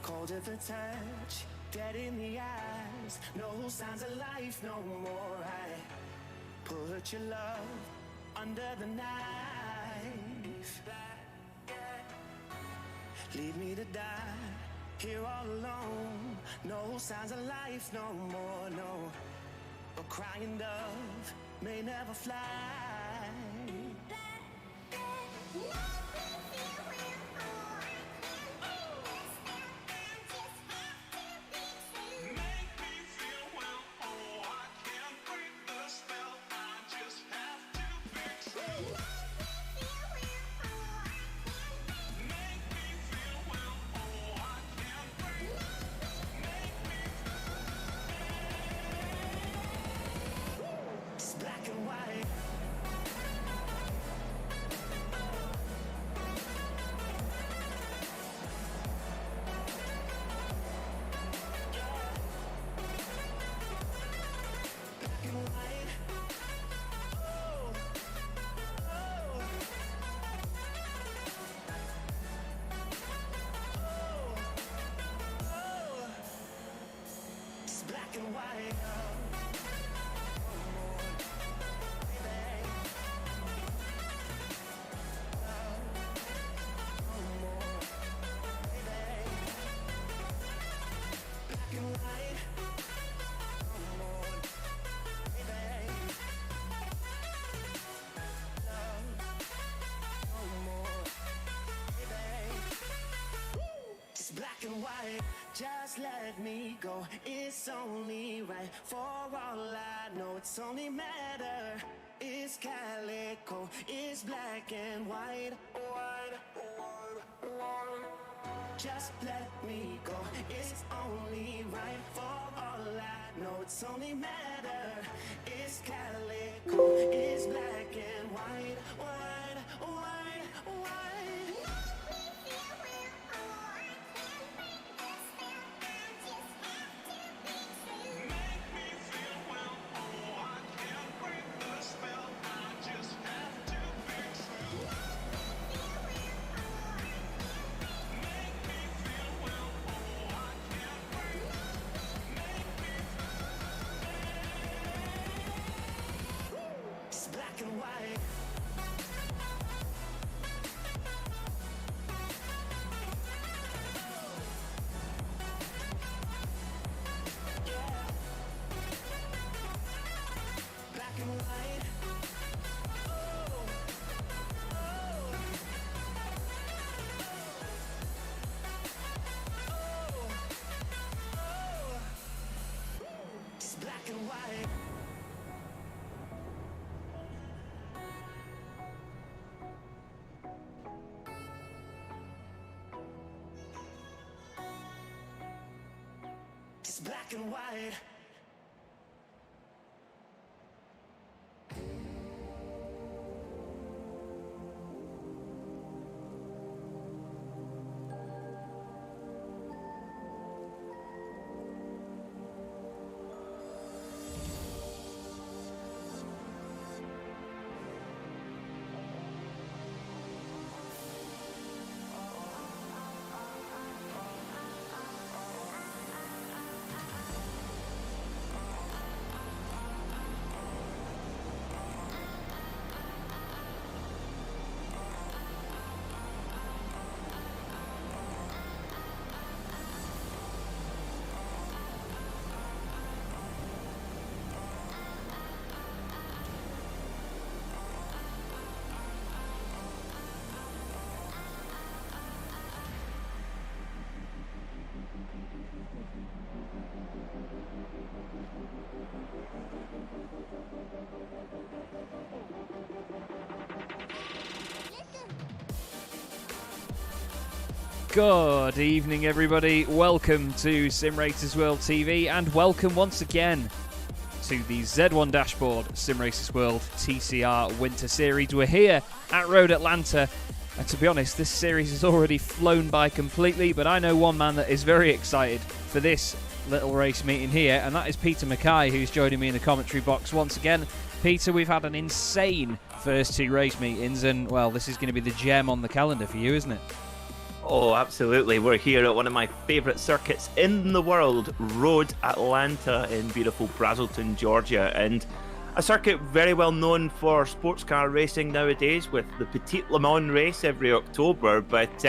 cold at the touch, dead in the eyes, no signs of life no more. I put your love under the knife. Leave me to die here all alone. No signs of life no more, no. A crying dove may never fly. Black and white. Black and white. Oh, oh. Oh, oh. It's black and white. Black and white, just let me go. It's only right for all I know. It's only matter. It's calico. It's black and white. White, white, white. Just let me go. It's only right for all I know. It's only matter. It's calico. It's black and white. White, white, white. Black and white. Yeah. Black and white. Oh, oh. Oh, oh. It's black and white. It's black and white. Good evening, everybody. Welcome to Simracersworld TV, and welcome once again to the Z1 Dashboard Simracersworld TCR Winter Series. We're here at Road Atlanta, and to be honest, this series has already flown by completely, but I know one man that is very excited for this little race meeting here, and that is Peter MacKay, who's joining me in the commentary box once again. Peter, we've had an insane first two race meetings, and, well, this is going to be the gem on the calendar for you, isn't it? Oh, absolutely. We're here at one of my favourite circuits in the world, Road Atlanta in beautiful Brazelton, Georgia. And a circuit very well known for sports car racing nowadays with the Petite Le Mans race every October. But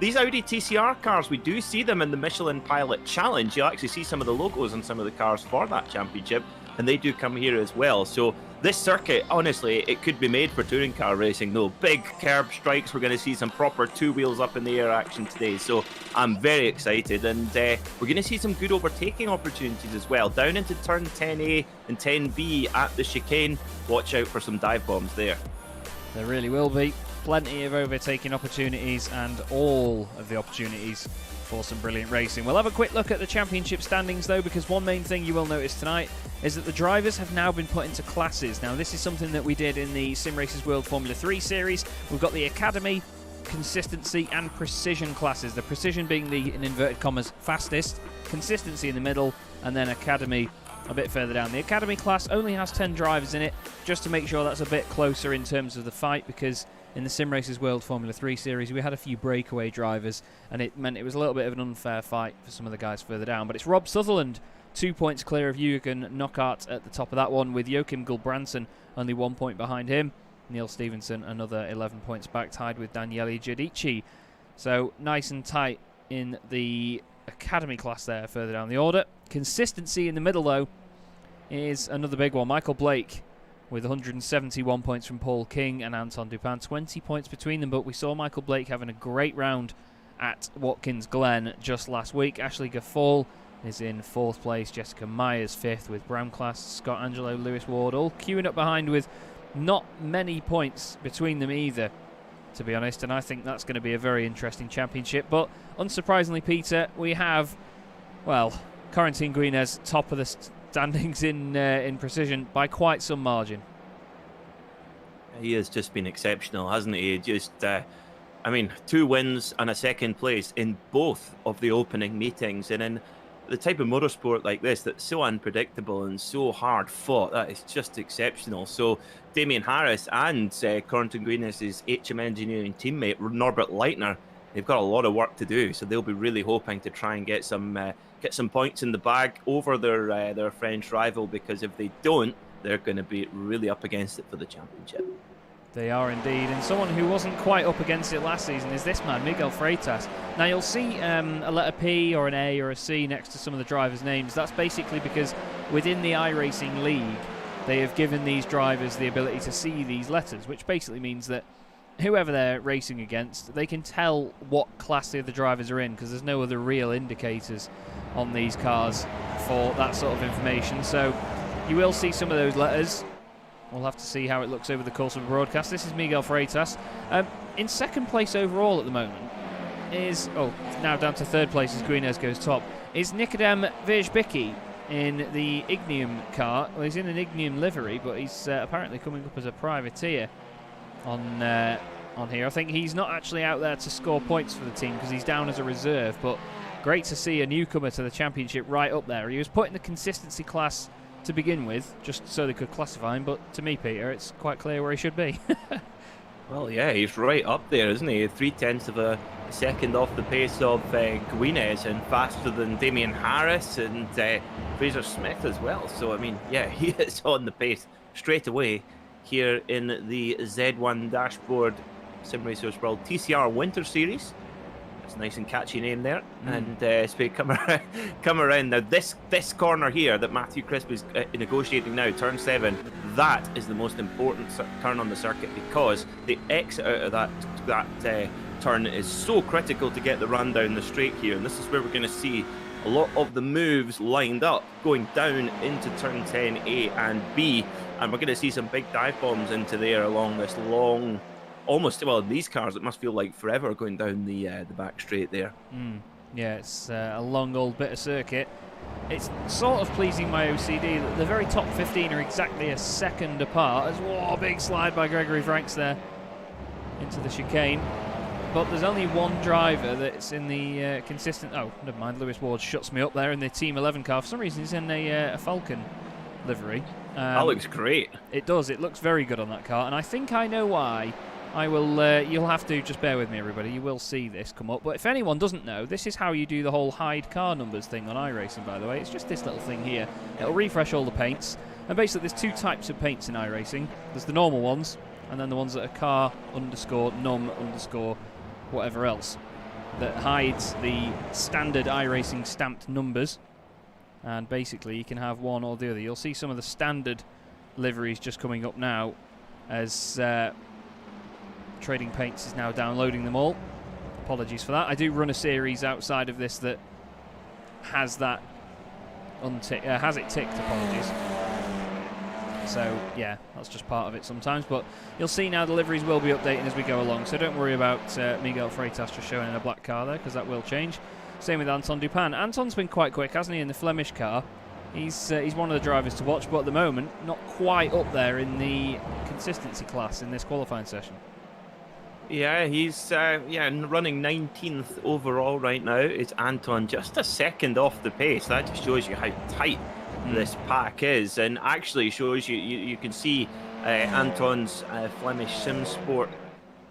these Audi TCR cars, we do see them in the Michelin Pilot Challenge. You'll actually see some of the logos on some of the cars for that championship, and they do come here as well. So this circuit, honestly, it could be made for touring car racing, though. Big curb strikes. We're going to see some proper two wheels up in the air action today. So I'm very excited. And we're going to see some good overtaking opportunities as well. Down into turn 10A and 10B at the chicane. Watch out for some dive bombs there. There really will be. Plenty of overtaking opportunities and all of the opportunities for some brilliant racing. We'll have a quick look at the championship standings though, because one main thing you will notice tonight is that the drivers have now been put into classes. Now this is something that we did in the Simracersworld Formula 3 series. We've got the Academy, Consistency and Precision classes. The Precision being the, in inverted commas, fastest, Consistency in the middle, and then Academy a bit further down. The Academy class only has 10 drivers in it, just to make sure that's a bit closer in terms of the fight, because in the Simracersworld Formula 3 series we had a few breakaway drivers and it meant it was a little bit of an unfair fight for some of the guys further down. But it's Rob Sutherland 2 points clear of Jürgen Knockaert at the top of that one, with Joachim Gulbrandsen only 1 point behind him. Neil Stevenson another 11 points back, tied with Daniele Giudici. So nice and tight in the Academy class there further down the order. Consistency in the middle though is another big one. Michael Blake with 171 points from Paul King and Anton Dupin, 20 points between them, but we saw Michael Blake having a great round at Watkins Glen just last week. Ashley Gaffall is in 4th place, Jessica Myers 5th with Brown class, Scott Angelo, Lewis Ward all queuing up behind with not many points between them either, to be honest, and I think that's going to be a very interesting championship. But unsurprisingly, Peter, we have, well, Corentin Guinez top of the standings in Precision by quite some margin. He has just been exceptional, hasn't he? Just, I mean, 2 wins and a 2nd place in both of the opening meetings, and in the type of motorsport like this that's so unpredictable and so hard fought, that is just exceptional. So Damien Harris and Corentin Guinez's HM Engineering teammate Norbert Leitner, they've got a lot of work to do, so they'll be really hoping to try and get some points in the bag over their French rival, because if they don't, they're going to be really up against it for the championship. They are indeed, and someone who wasn't quite up against it last season is this man, Miguel Freitas. Now you'll see a letter P or an A or a C next to some of the drivers' names. That's basically because within the iRacing League, they have given these drivers the ability to see these letters, which basically means that whoever they're racing against, they can tell what class the other drivers are in, because there's no other real indicators on these cars for that sort of information. So you will see some of those letters. We'll have to see how it looks over the course of the broadcast. This is Miguel Freitas. In 2nd place overall at the moment is, now down to 3rd place as Guinez goes top, is Nikodem Vizbicki in the Ignium car. Well, he's in an Ignium livery, but he's apparently coming up as a privateer on here. I think he's not actually out there to score points for the team because he's down as a reserve, but great to see a newcomer to the championship right up there. He was put in the consistency class to begin with, just so they could classify him, but to me, Peter, it's quite clear where he should be. Well, yeah, he's right up there, isn't he? 0.3 of a second off the pace of Guinez, and faster than Damien Harris and Fraser Smith as well. So, I mean, yeah, he is on the pace straight away here in the Z1 dashboard Simracersworld TCR Winter Series. It's a nice and catchy name there. And as we come around now, this corner here that Matthew Crisp is negotiating now, turn 7, that is the most important turn on the circuit, because the exit out of that turn is so critical to get the run down the straight here. And this is where we're going to see a lot of the moves lined up going down into turn 10A and B, and we're going to see some big dive bombs into there along this long, almost, well, these cars, it must feel like forever going down the back straight there. Yeah, it's a long old bit of circuit. It's sort of pleasing my OCD that the very top 15 are exactly a second apart. As big slide by Gregory Franks there into the chicane. But there's only one driver that's in the consistent... Oh, never mind, Lewis Ward shuts me up there in the Team 11 car. For some reason, he's in a Falcon livery. That looks great. It does. It looks very good on that car. And I think I know why I will. You'll have to just bear with me, everybody. You will see this come up. But if anyone doesn't know, this is how you do the whole hide car numbers thing on iRacing, by the way. It's just this little thing here. It'll refresh all the paints. And basically, there's two types of paints in iRacing. There's the normal ones, and then the ones that are car underscore num underscore whatever else, that hides the standard iRacing stamped numbers. And basically, you can have one or the other. You'll see some of the standard liveries just coming up now as Trading Paints is now downloading them all. Apologies for that. I do run a series outside of this that has that has it ticked. Apologies. So yeah, that's just part of it sometimes. But you'll see now the liveries will be updating as we go along. So don't worry about Miguel Freitas just showing in a black car there, because that will change. Same with Anton Dupin. Anton's been quite quick, hasn't he, in the Flemish car? He's one of the drivers to watch, but at the moment, not quite up there in the consistency class in this qualifying session. Yeah, he's running 19th overall right now. It's Anton, just a second off the pace. That just shows you how tight this pack is, and actually shows you can see Anton's Flemish SimSport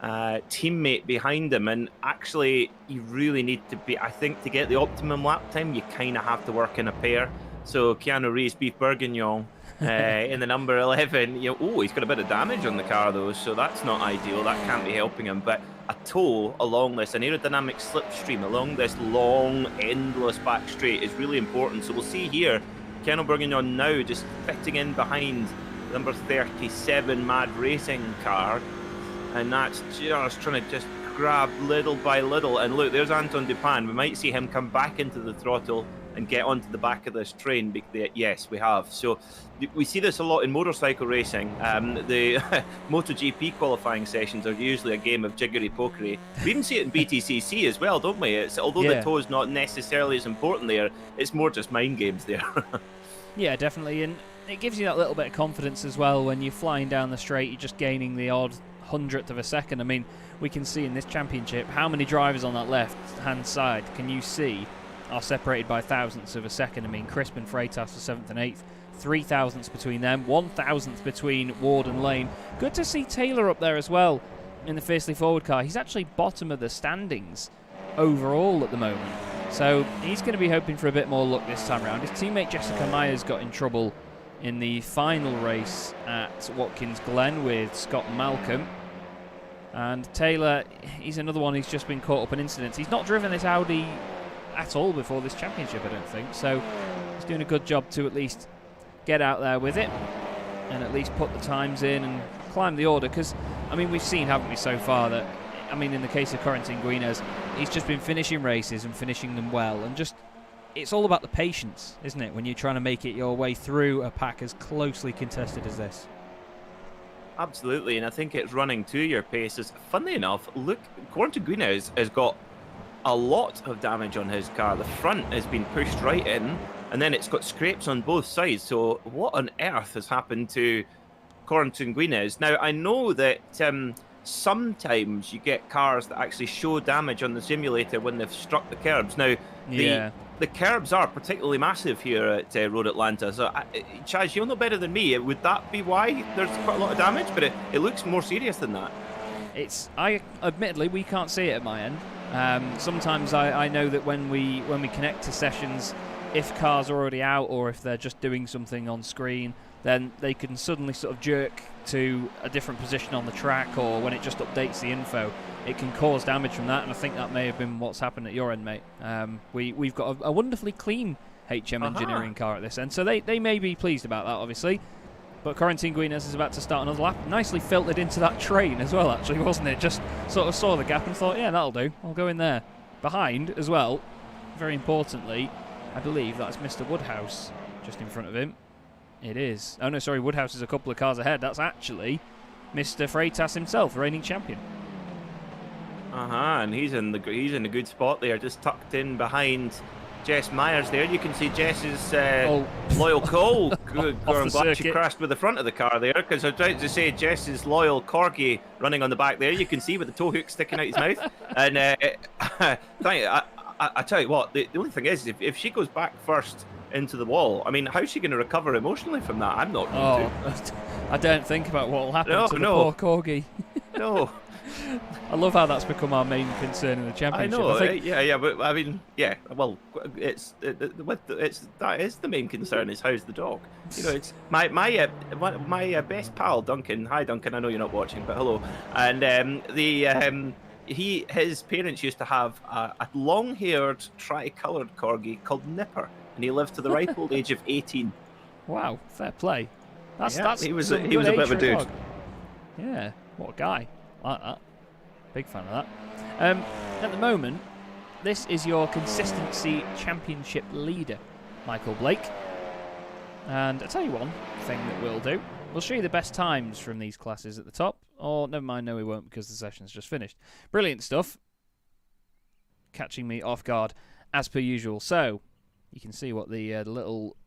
teammate behind him, and actually you really need to be, I think, to get the optimum lap time, you kind of have to work in a pair. So Keanu Reeves Beef Bourguignon in the number 11, he's got a bit of damage on the car though, so that's not ideal. That can't be helping him. But a tow along this, an aerodynamic slipstream along this long, endless back straight is really important. So we'll see here, Keanu Bourguignon now just fitting in behind number 37 Mad Racing car, and that's just trying to just grab little by little. And look, there's Anton Dupin. We might see him come back into the throttle and get onto the back of this train. Yes, we have. So we see this a lot in motorcycle racing. The MotoGP qualifying sessions are usually a game of jiggery-pokery. We even see it in BTCC as well, don't we? Although the tow is not necessarily as important there, it's more just mind games there. Yeah, definitely. And it gives you that little bit of confidence as well when you're flying down the straight, you're just gaining the odd hundredth of a second. I mean, we can see in this championship how many drivers on that left-hand side can you see are separated by thousandths of a second. I mean, Crisp and Freitas are 7th and 8th, 3 thousandths between them, 1 thousandth between Ward and Lane. Good to see Taylor up there as well in the Fiercely Forward car. He's actually bottom of the standings overall at the moment, so he's going to be hoping for a bit more luck this time around. His teammate Jessica Myers got in trouble in the final race at Watkins Glen with Scott Malcolm, and Taylor, he's another one who's just been caught up in incidents. He's not driven this Audi at all before this championship, I don't think, so he's doing a good job to at least get out there with it and at least put the times in and climb the order, because I mean, we've seen, haven't we, so far that, I mean, in the case of Corentin Guinez, he's just been finishing races and finishing them well, and just, it's all about the patience, isn't it, when you're trying to make it your way through a pack as closely contested as this. Absolutely, and I think it's running to your paces. Funnily enough, look, Corentin Guinez has got a lot of damage on his car. The front has been pushed right in, and then it's got scrapes on both sides. So what on earth has happened to Corentin Guinez? Now, I know that sometimes you get cars that actually show damage on the simulator when they've struck the curbs. Now, the curbs are particularly massive here at Road Atlanta. So, Chaz, you'll know better than me. Would that be why there's quite a lot of damage? But it looks more serious than that. Admittedly, we can't see it at my end. Sometimes I know that when we connect to sessions, if cars are already out or if they're just doing something on screen, then they can suddenly sort of jerk to a different position on the track, or when it just updates the info, it can cause damage from that, and I think that may have been what's happened at your end, mate. We've got a wonderfully clean HM engineering car at this end, so they may be pleased about that, obviously. But Corentin Guinez is about to start another lap. Nicely filtered into that train as well, actually, wasn't it? Just sort of saw the gap and thought, yeah, that'll do. I'll go in there. Behind as well, very importantly, I believe that's Mr. Woodhouse just in front of him. It is. Oh, no, sorry, Woodhouse is a couple of cars ahead. That's actually Mr. Freitas himself, reigning champion. And he's in a good spot there, just tucked in behind Jess Myers there. You can see Jess's loyal Cole. I'm glad she crashed with the front of the car there, because I was trying to say Jess's loyal Corgi running on the back there. You can see with the tow hook sticking out his mouth. And I tell you what, the only thing is, if she goes back first into the wall, I mean, how's she going to recover emotionally from that? I'm not going to. I don't think about what will happen to the poor Corgi. No. I love how that's become our main concern in the championship. I know, think, but I mean, well, that is the main concern is how's the dog. You know, it's my best pal Duncan. Hi Duncan, I know you're not watching, but hello. And his parents used to have a long-haired tri-coloured corgi called Nipper, and he lived to the ripe old age of 18. Wow, fair play. He was a bit of a dude. Dog. Yeah, what a guy. Like that. Big fan of that. At the moment, this is your consistency championship leader, Michael Blake. And I'll tell you one thing that we'll do. We'll show you the best times from these classes at the top. Or, never mind, no we won't because the session's just finished. Brilliant stuff. Catching me off guard, as per usual. So, you can see what the little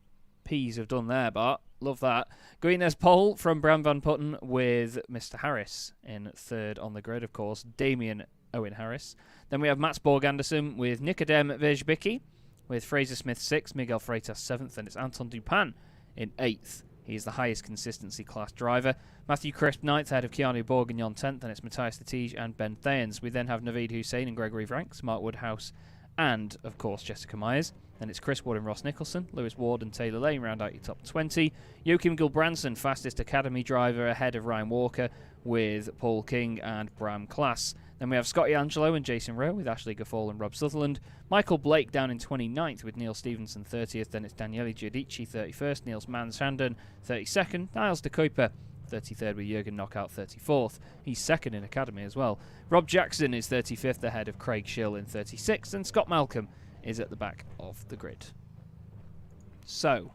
P's have done there, Bart. Love that. Guinness pole from Bram Van Putten with Mr. Harris in third on the grid, of course. Damien Owen Harris. Then we have Mats Borg Anderson with Nikodem Vejbicki with Fraser Smith 6th, Miguel Freitas 7th, and it's Anton Dupin in 8th. He is the highest consistency class driver. Matthew Crisp 9th ahead of Keanu Bourguignon 10th, and it's Matthias Lattige and Ben Thayens. We then have Naveed Hussein and Gregory Franks, Mark Woodhouse, and, of course, Jessica Myers. Then it's Chris Wood and Ross Nicholson, Lewis Ward and Taylor Lane round out your top 20. Joachim Gulbranson, fastest academy driver, ahead of Ryan Walker with Paul King and Bram Class. Then we have Scotty Angelo and Jason Rowe with Ashley Gaffall and Rob Sutherland. Michael Blake down in 29th with Neil Stevenson 30th. Then it's Daniele Giudici 31st, Niels Manshanden 32nd, Niles de Kuiper 33rd with Jurgen Knockout 34th. He's second in academy as well. Rob Jackson is 35th ahead of Craig Schill in 36th, and Scott Malcolm is at the back of the grid. So,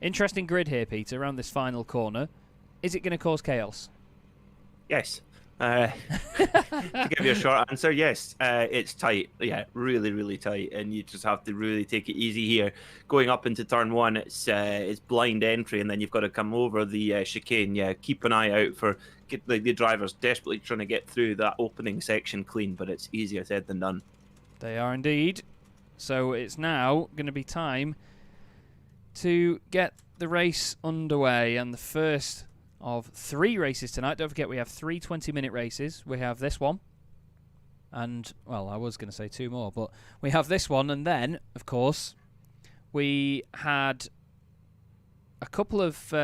interesting grid here, Peter, around this final corner. Is it going to cause chaos? Yes. To give you a short answer, yes. It's tight. Yeah, really, really tight. And you just have to really take it easy here. Going up into turn one, it's blind entry, and then you've got to come over the chicane. Yeah, keep an eye out for the drivers desperately trying to get through that opening section clean, but it's easier said than done. They are indeed. So it's now going to be time to get the race underway, and the first of 3 races tonight. Don't forget we have 3 20-minute races. We have this one, and, well, I was going to say 2 more, but we have this one, and then, of course, we had a couple of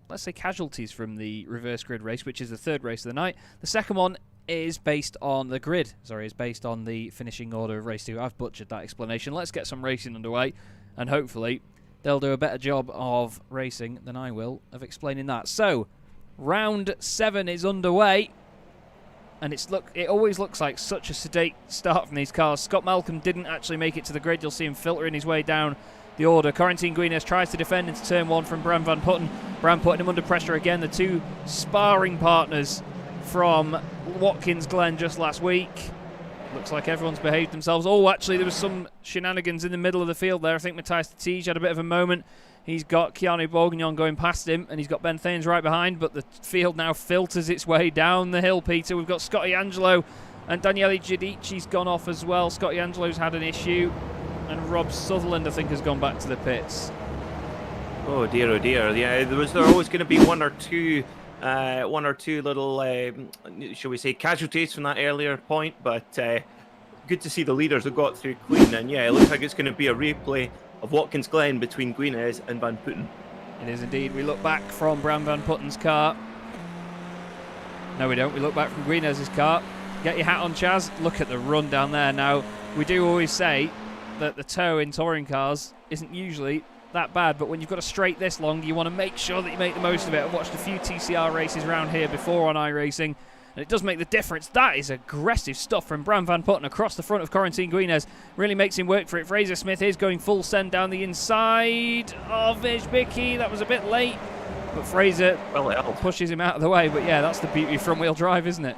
let's say casualties from the reverse grid race, which is the 3rd race of the night. The second one is based on the grid. Sorry, is based on the finishing order of race 2. I've butchered that explanation. Let's get some racing underway, and hopefully they'll do a better job of racing than I will of explaining that. So, round 7 is underway, and it always looks like such a sedate start from these cars. Scott Malcolm didn't actually make it to the grid. You'll see him filtering his way down the order. Corentin Guinness tries to defend into turn 1 from Bram Van Putten. Bram putting him under pressure again. The 2 sparring partners from Watkins Glen just last week. Looks like everyone's behaved themselves. Oh, actually, there was some shenanigans in the middle of the field there. I think Matthias Lattige had a bit of a moment. He's got Keanu Bourguignon going past him, and he's got Ben Thayens right behind, but the field now filters its way down the hill, Peter. We've got Scotty Angelo, and Daniele Giudici's gone off as well. Scotty Angelo's had an issue, and Rob Sutherland, I think, has gone back to the pits. Oh, dear, oh, dear. Yeah, there always going to be one or two little, shall we say, casualties from that earlier point, but good to see the leaders have got through clean, and yeah, it looks like it's going to be a replay of Watkins Glen between Guinness and Van Putten. It is indeed. We look back from Bram Van Putten's car. No, we don't. We look back from Guinness's car. Get your hat on, Chaz. Look at the run down there. Now, we do always say that the toe in touring cars isn't usually that bad, but when you've got a straight this long, you want to make sure that you make the most of it. I've watched a few TCR races around here before on iRacing, and it does make the difference. That is aggressive stuff from Bram Van Putten across the front of Corentin Guinness. Really makes him work for it. Fraser Smith is going full send down the inside of Vejbicki. That was a bit late, but Fraser pushes him out of the way. But yeah, that's the beauty of front-wheel drive, isn't it?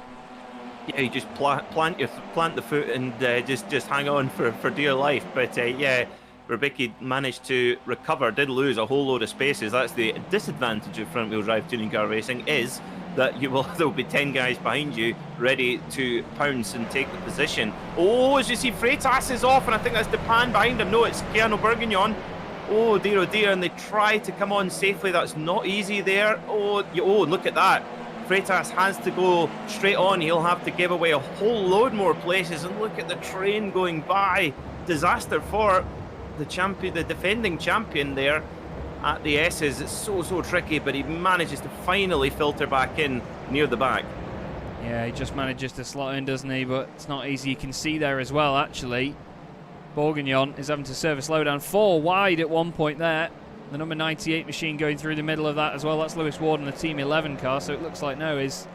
Yeah, you just plant the foot and just hang on for dear life. But yeah, Vejbicki managed to recover, did lose a whole load of spaces. That's the disadvantage of front-wheel drive tuning car racing, is that there will be 10 guys behind you ready to pounce and take the position. Oh, as you see, Freitas is off, and I think that's Dupin behind him. No, it's Keanu Bourguignon. Oh dear, and they try to come on safely. That's not easy there. Oh, look at that. Freitas has to go straight on. He'll have to give away a whole load more places, and look at the train going by. Disaster for the champion, the defending champion there at the S's. It's so tricky, but he manages to finally filter back in near the back. Yeah, he just manages to slot in, doesn't he? But it's not easy. You can see there as well, actually. Bourguignon is having to serve a slowdown. 4 wide at one point there. The number 98 machine going through the middle of that as well. That's Lewis Ward in the Team 11 car, so it looks like, no, his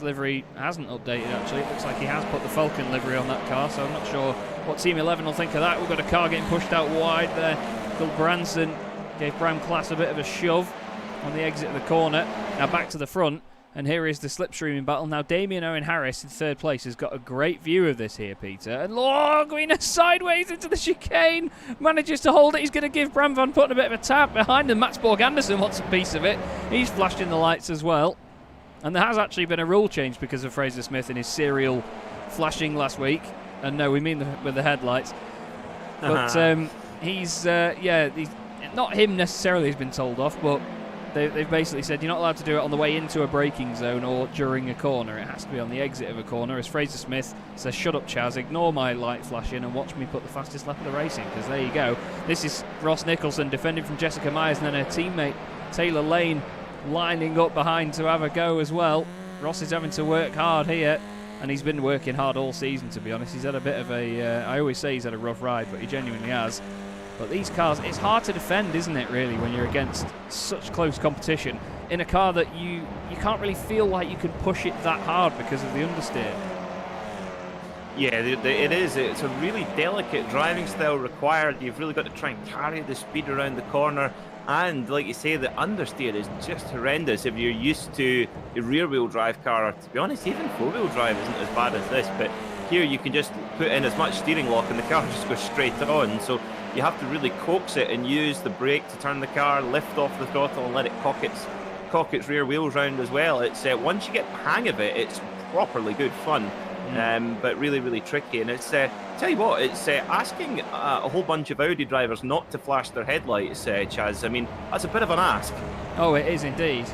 livery hasn't updated, actually. It looks like he has put the Falcon livery on that car, so I'm not sure what Team 11 will think of that. We've got a car getting pushed out wide there. Phil Branson gave Bram Class a bit of a shove on the exit of the corner. Now back to the front. And here is the slipstreaming battle. Now, Damien Owen Harris in third place has got a great view of this here, Peter. And Guinness sideways into the chicane. Manages to hold it. He's going to give Bram Van Putten a bit of a tap. Behind him, Mats Borg Anderson wants a piece of it. He's flashed in the lights as well. And there has actually been a rule change because of Fraser Smith and his serial flashing last week. And no, we mean with the headlights. But he's not him necessarily has been told off, but they've basically said you're not allowed to do it on the way into a braking zone or during a corner. It has to be on the exit of a corner. As Fraser Smith says, shut up, Chaz, ignore my light flashing and watch me put the fastest lap of the racing, because there you go. This is Ross Nicholson defending from Jessica Myers, and then her teammate Taylor Lane lining up behind to have a go as well. Ross is having to work hard here, and he's been working hard all season, to be honest. He's had a bit of I always say he's had a rough ride, but he genuinely has. But these cars, it's hard to defend, isn't it, really, when you're against such close competition in a car that you can't really feel like you can push it that hard because of the understeer. Yeah, it is. It's a really delicate driving style required. You've really got to try and carry the speed around the corner. And, like you say, the understeer is just horrendous if you're used to a rear-wheel drive car. Or, to be honest, even four-wheel drive isn't as bad as this. But here you can just put in as much steering lock and the car just goes straight on. So you have to really coax it and use the brake to turn the car, lift off the throttle and let it cock its rear wheels round as well. It's once you get the hang of it, it's properly good fun. But really, really tricky. And it's tell you what, it's asking a whole bunch of Audi drivers not to flash their headlights, Chaz. I mean, that's a bit of an ask. Oh, it is indeed.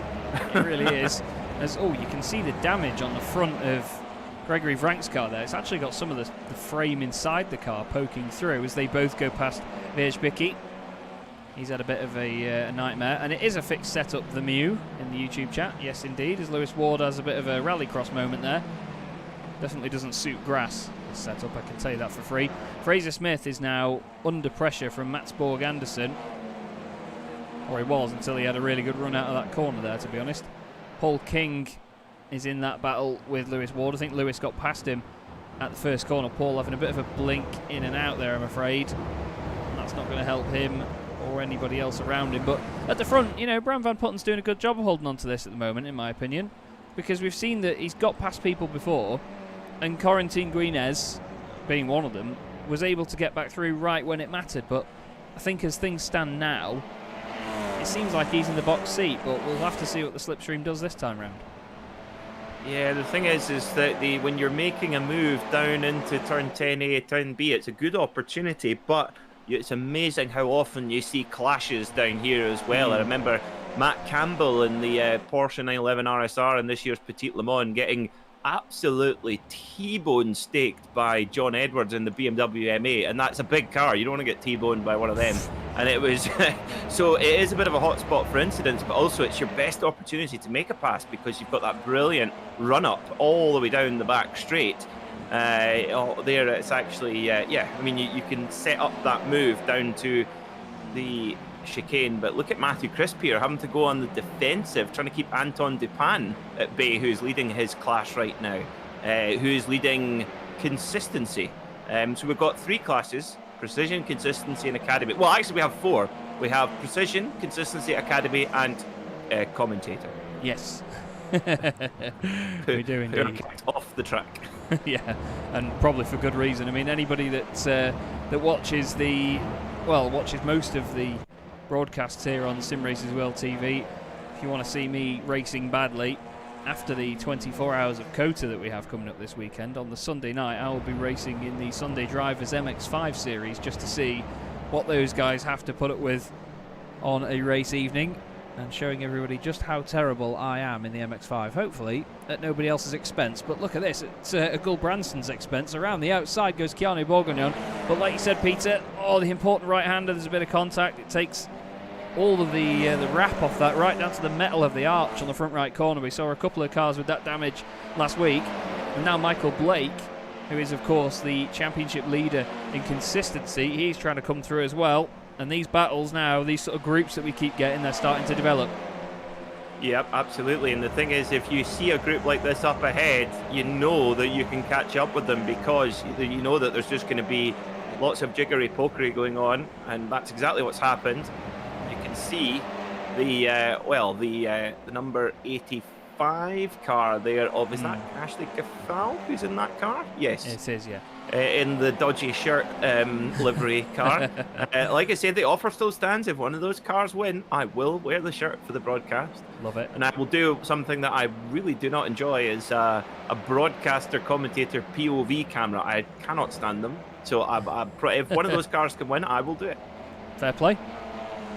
It really is. You can see the damage on the front of Gregory Vrank's car there. It's actually got some of the frame inside the car poking through as they both go past Vejbicki. He's had a bit of a nightmare, and it is a fixed setup, the Mew, in the YouTube chat. Yes, indeed, as Lewis Ward has a bit of a rallycross moment there. Definitely doesn't suit grass, this setup, I can tell you that for free. Fraser Smith is now under pressure from Mats Borg Anderson. Or he was until he had a really good run out of that corner there, to be honest. Paul King is in that battle with Lewis Ward. I think Lewis got past him at the first corner. Paul having a bit of a blink in and out there, I'm afraid. And that's not going to help him or anybody else around him. But at the front, Bram Van Putten's doing a good job of holding on to this at the moment, in my opinion. Because we've seen that he's got past people before, and Corentin Guinez, being one of them, was able to get back through right when it mattered. But I think as things stand now, it seems like he's in the box seat, but we'll have to see what the slipstream does this time round. Yeah, the thing is that when you're making a move down into turn 10A, turn B, it's a good opportunity, but it's amazing how often you see clashes down here as well. I remember Matt Campbell in the Porsche 911 RSR in this year's Petit Le Mans getting absolutely T-bone staked by John Edwards in the BMW M8, and that's a big car. You don't want to get T-boned by one of them. And it was so it is a bit of a hot spot for incidents, but also it's your best opportunity to make a pass because you've got that brilliant run up all the way down the back straight. There it's actually I mean you can set up that move down to the chicane, but look at Matthew Crisp here having to go on the defensive, trying to keep Anton Dupin at bay, who's leading his class right now, who's leading consistency. So we've got 3 classes: precision, consistency, and academy. Well, actually we have 4. We have precision, consistency, academy, and commentator. Yes. We do indeed. Kicked off the track. Yeah, and probably for good reason. I mean, anybody that watches watches most of the broadcasts here on Simracersworld TV, if you want to see me racing badly, after the 24 hours of COTA that we have coming up this weekend, on the Sunday night I will be racing in the Sunday Drivers MX5 series just to see what those guys have to put up with on a race evening. and showing everybody just how terrible I am in the MX-5. Hopefully at nobody else's expense. But look at this, it's at Gull Branson's expense. Around the outside goes Keanu Bourguignon. But like you said, Peter, the important right-hander, there's a bit of contact. It takes all of the wrap off that right down to the metal of the arch on the front right corner. We saw a couple of cars with that damage last week. And now Michael Blake, who is, of course, the championship leader in consistency, he's trying to come through as well. And these battles now, these sort of groups that we keep getting, they're starting to develop. Yep, absolutely. And the thing is, if you see a group like this up ahead, you know that you can catch up with them, because you know that there's just going to be lots of jiggery-pokery going on, and that's exactly what's happened. You can see the number 85 car there of, is that Ashley Gaffal who's in that car? Yes. It is, yeah. In the dodgy shirt livery car. Like I said, the offer still stands. If one of those cars win, I will wear the shirt for the broadcast. Love it. And I will do something that I really do not enjoy, is a broadcaster commentator POV camera. I cannot stand them. So if one of those cars can win, I will do it. Fair play.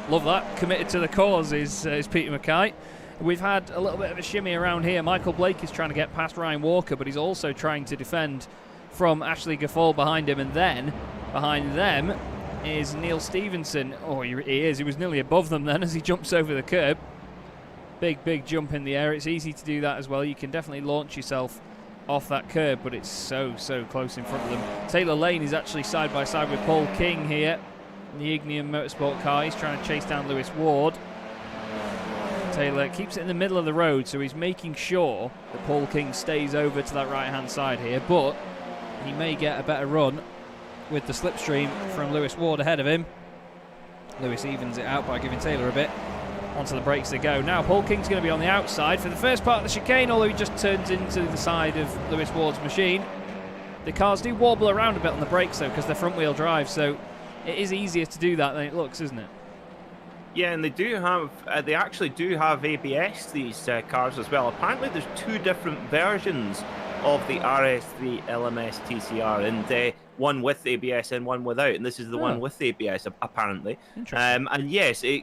Love that. Committed to the cause is Peter MacKay. We've had a little bit of a shimmy around here. Michael Blake is trying to get past Ryan Walker, but he's also trying to defend from Ashley Gaffal behind him, and then behind them is Neil Stevenson. Oh, he is. He was nearly above them then as he jumps over the curb. Big jump in the air. It's easy to do that as well. You can definitely launch yourself off that curb, but it's so close in front of them. Taylor Lane is actually side by side with Paul King here in the Ignium Motorsport car. He's trying to chase down Lewis Ward. Taylor keeps it in the middle of the road, so he's making sure that Paul King stays over to that right-hand side here, but he may get a better run with the slipstream from Lewis Ward ahead of him. Lewis evens it out by giving Taylor a bit. Onto the brakes they go. Now Paul King's going to be on the outside for the first part of the chicane, although he just turns into the side of Lewis Ward's machine. The cars do wobble around a bit on the brakes though, because they're front-wheel drive, so it is easier to do that than it looks, isn't it? Yeah, and they actually do have ABS, these cars as well. Apparently there's two different versions of the RS3 LMS TCR, and one with ABS and one without, and this is the one with ABS apparently. Interesting. And yes, it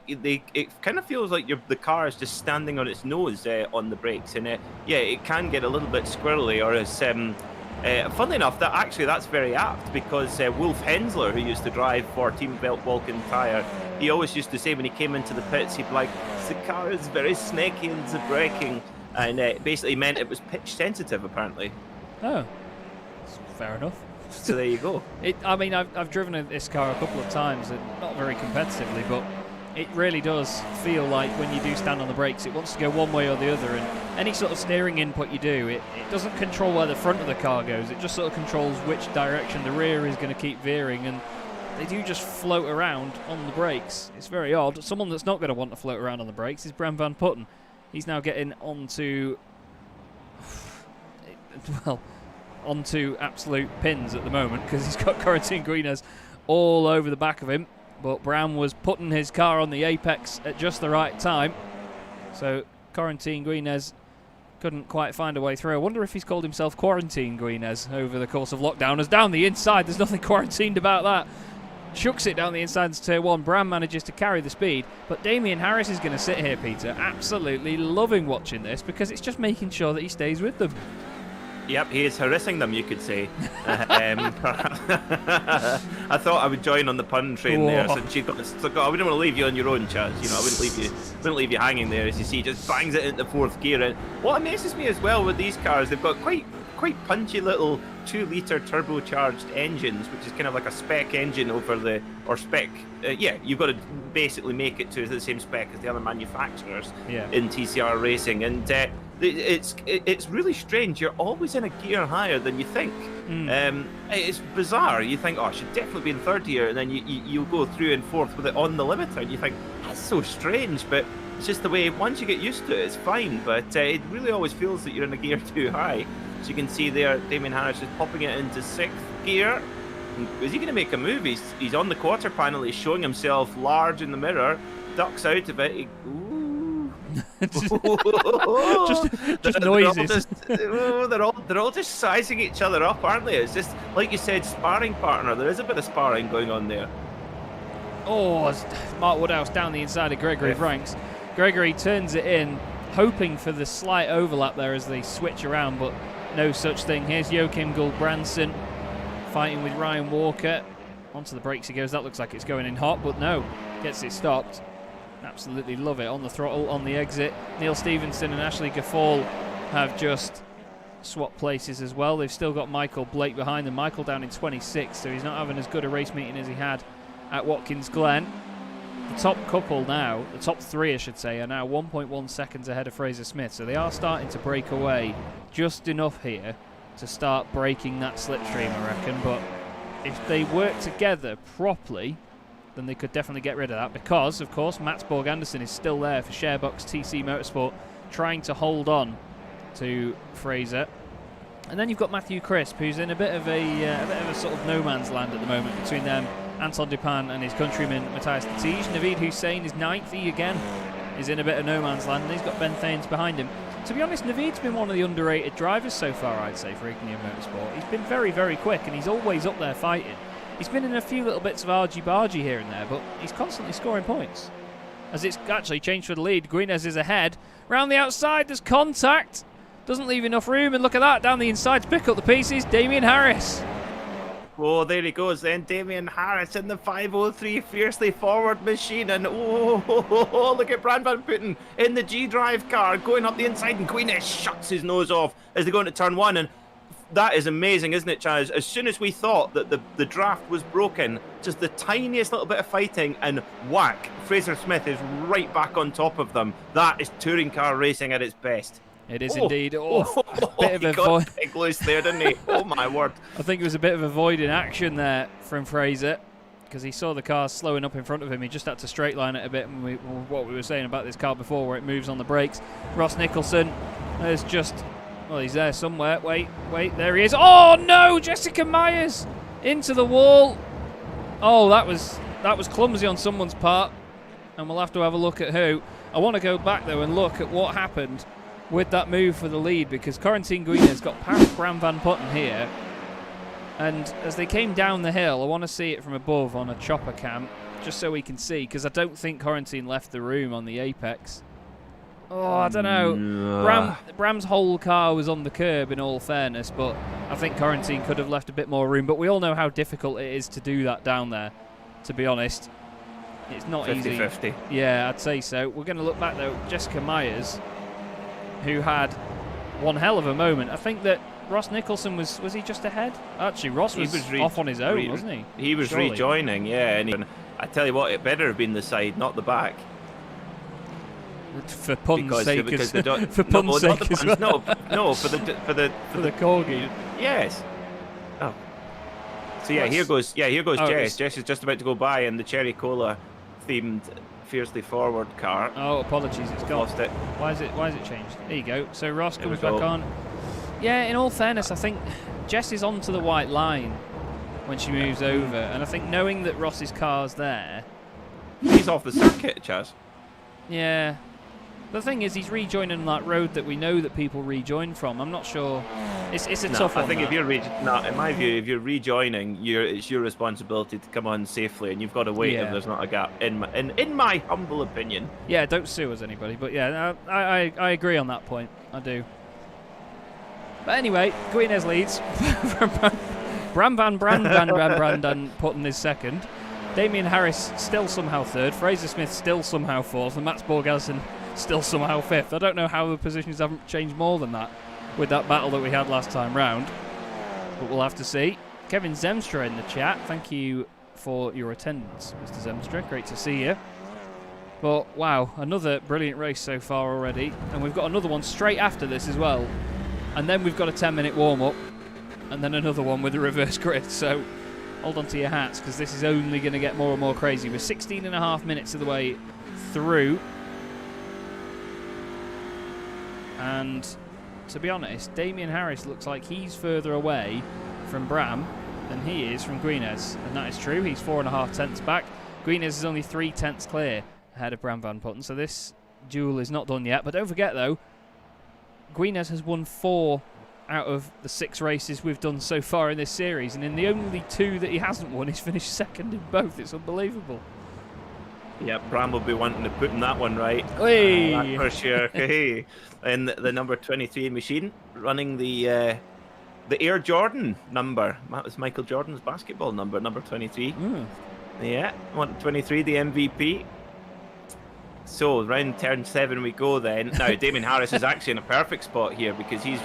kind of feels like the car is just standing on its nose on the brakes, and yeah, it can get a little bit squirrely, or as funnily enough, that's very apt, because Wolf Hensler, who used to drive for Team Vulcan Tyre, he always used to say when he came into the pits, he'd be like, the car is very snaky in the braking, and it basically meant it was pitch sensitive apparently. Oh, fair enough. So there you go. I mean, I've driven this car a couple of times, and not very competitively, but it really does feel like when you do stand on the brakes, it wants to go one way or the other, and any sort of steering input you do, it doesn't control where the front of the car goes, it just sort of controls which direction the rear is going to keep veering, and they do just float around on the brakes. It's very odd. Someone that's not going to want to float around on the brakes is Bram Van Putten. He's now getting onto absolute pins at the moment, because he's got Corentin Guinez all over the back of him. But Bram was putting his car on the apex at just the right time. So Corentin Guinez couldn't quite find a way through. I wonder if he's called himself Quarantine Guinez over the course of lockdown. As down the inside, there's nothing quarantined about that. Chucks it down the inside into turn one. Bram manages to carry the speed. But Damien Harris is going to sit here, Peter, absolutely loving watching this, because it's just making sure that he stays with them. Yep, he is harassing them, you could say. I thought I would join on the pun train there. Since you got, I wouldn't want to leave you on your own, Chaz. You know, I wouldn't leave you hanging there. As you see, just bangs it into fourth gear. And what amazes me as well with these cars, they've got quite punchy little 2-litre turbocharged engines, which is kind of like a spec engine over the spec. Yeah, you've got to basically make it to the same spec as the other manufacturers in TCR racing, and it's really strange. You're always in a gear higher than you think. It's bizarre. You think, oh, I should definitely be in third gear, and then you go through in fourth with it on the limiter, and you think, that's so strange, but it's just the way, once you get used to it, it's fine, but it really always feels that you're in a gear too high. So you can see there, Damien Harris is popping it into sixth gear. Is he going to make a move? He's on the quarter panel, he's showing himself large in the mirror, ducks out of it, just noises. They're all just sizing each other up, aren't they? It's just, like you said, sparring partner. There is a bit of sparring going on there. Oh, Mark Woodhouse down the inside of Gregory Franks. Gregory turns it in, hoping for the slight overlap there as they switch around, but no such thing. Here's Joachim Gulbrandsen fighting with Ryan Walker. Onto the brakes he goes. That looks like it's going in hot, but no, gets it stopped. Absolutely love it. On the throttle, on the exit. Neil Stevenson and Ashley Gaffall have just swapped places as well. They've still got Michael Blake behind them. Michael down in 26, so he's not having as good a race meeting as he had at Watkins Glen. The top couple now, the top three I should say, are now 1.1 seconds ahead of Fraser Smith, so they are starting to break away just enough here to start breaking that slipstream, I reckon. But if they work together properly, then they could definitely get rid of that, because of course Mats Borg Anderson is still there for Sharebox TC Motorsport, trying to hold on to Fraser. And then you've got Matthew Crisp, who's in a bit of a sort of no man's land at the moment between them, Anton Dupin and his countryman Matthias Latij. Naveed Hussein is 9th. He again is in a bit of no man's land, and he's got Ben Thanes behind him. To be honest, Naveed's been one of the underrated drivers so far, I'd say, for Ignium Motorsport. He's been very, very quick, and he's always up there fighting. He's been in a few little bits of argy-bargy here and there, but he's constantly scoring points. As it's actually changed for the lead, Guinness is ahead. Round the outside, there's contact. Doesn't leave enough room, and look at that, down the inside to pick up the pieces, Damien Harris. Oh, there he goes then, Damien Harris in the 503, fiercely forward machine, and oh, look at Brand Van Putten in the G-Drive car, going up the inside, and Guinness shuts his nose off as they go into turn one, and that is amazing, isn't it, Chaz? As soon as we thought that the draft was broken, just the tiniest little bit of fighting, and whack, Fraser Smith is right back on top of them. That is touring car racing at its best. It is indeed. A bit of he a got big loose there, didn't he? Oh my word. I think it was a bit of avoiding action there from Fraser, because he saw the car slowing up in front of him. He just had to straight line it a bit, and what we were saying about this car before, where it moves on the brakes. Ross Nicholson, there's just... Well, he's there somewhere. Wait, there he is. Oh no, Jessica Myers into the wall. Oh, that was clumsy on someone's part, and we'll have to have a look at who. I want to go back though and look at what happened with that move for the lead, because Corentin Guinness got past Bram Van Putten here, and as they came down the hill, I want to see it from above on a chopper cam, just so we can see, because I don't think Corentin left the room on the apex. Oh, I don't know. Bram's whole car was on the curb, in all fairness, but I think Corentin could have left a bit more room. But we all know how difficult it is to do that down there, to be honest. It's not 50-50. easy. 50-50. Yeah, I'd say so. We're going to look back, though. Jessica Myers, who had one hell of a moment. I think that Ross Nicholson was he just ahead? Actually, Ross was off on his own, wasn't he? He was rejoining, yeah. And I tell you what, it better have been the side, not the back. For pun's sake, because they don't, for pun's sake, no, for the corgi. Yes. Oh. So yeah, here goes Jess. Jess is just about to go by in the Cherry Cola themed fiercely forward car. Oh, apologies, it's gone. Lost it. Why is it changed? There you go. So Ross comes back on. Yeah, in all fairness, I think Jess is onto the white line when she moves over, and I think knowing that Ross's car's there, he's off the circuit, Chaz. Yeah. The thing is, he's rejoining that road that we know that people rejoin from. I'm not sure. It's a tough one. I think if you're in my view, if you're rejoining, it's your responsibility to come on safely, and you've got to wait if there's not a gap. In my humble opinion. Yeah, don't sue us, anybody. But yeah, I agree on that point. I do. But anyway, Guinness leads. Bram Van Branden Putten is second. Damien Harris still somehow third. Fraser Smith still somehow fourth, and Mats Borg Anderson still somehow fifth. I don't know how the positions haven't changed more than that with that battle that we had last time round, but we'll have to see. Kevin Zemstra in the chat, thank you for your attendance, Mr. Zemstra, great to see you. But wow, another brilliant race so far already, and we've got another one straight after this as well, and then we've got a 10-minute warm-up, and then another one with a reverse grid, so hold on to your hats, because this is only going to get more and more crazy. We're 16.5 minutes of the way through. And to be honest, Damien Harris looks like he's further away from Bram than he is from Guinness. And that is true. He's 4.5 tenths back. Guinness is only 3 tenths clear ahead of Bram Van Putten. So this duel is not done yet. But don't forget, though, Guinness has won 4 out of the 6 races we've done so far in this series. And in the only 2 that he hasn't won, he's finished second in both. It's unbelievable. Yeah, Bram will be wanting to put in that one right. Hey. That's for sure. Hey. And the number 23 machine running the Air Jordan number. That was Michael Jordan's basketball number 23. Yeah, 23, the MVP. So round turn 7 we go then. Now Damien Harris is actually in a perfect spot here because he's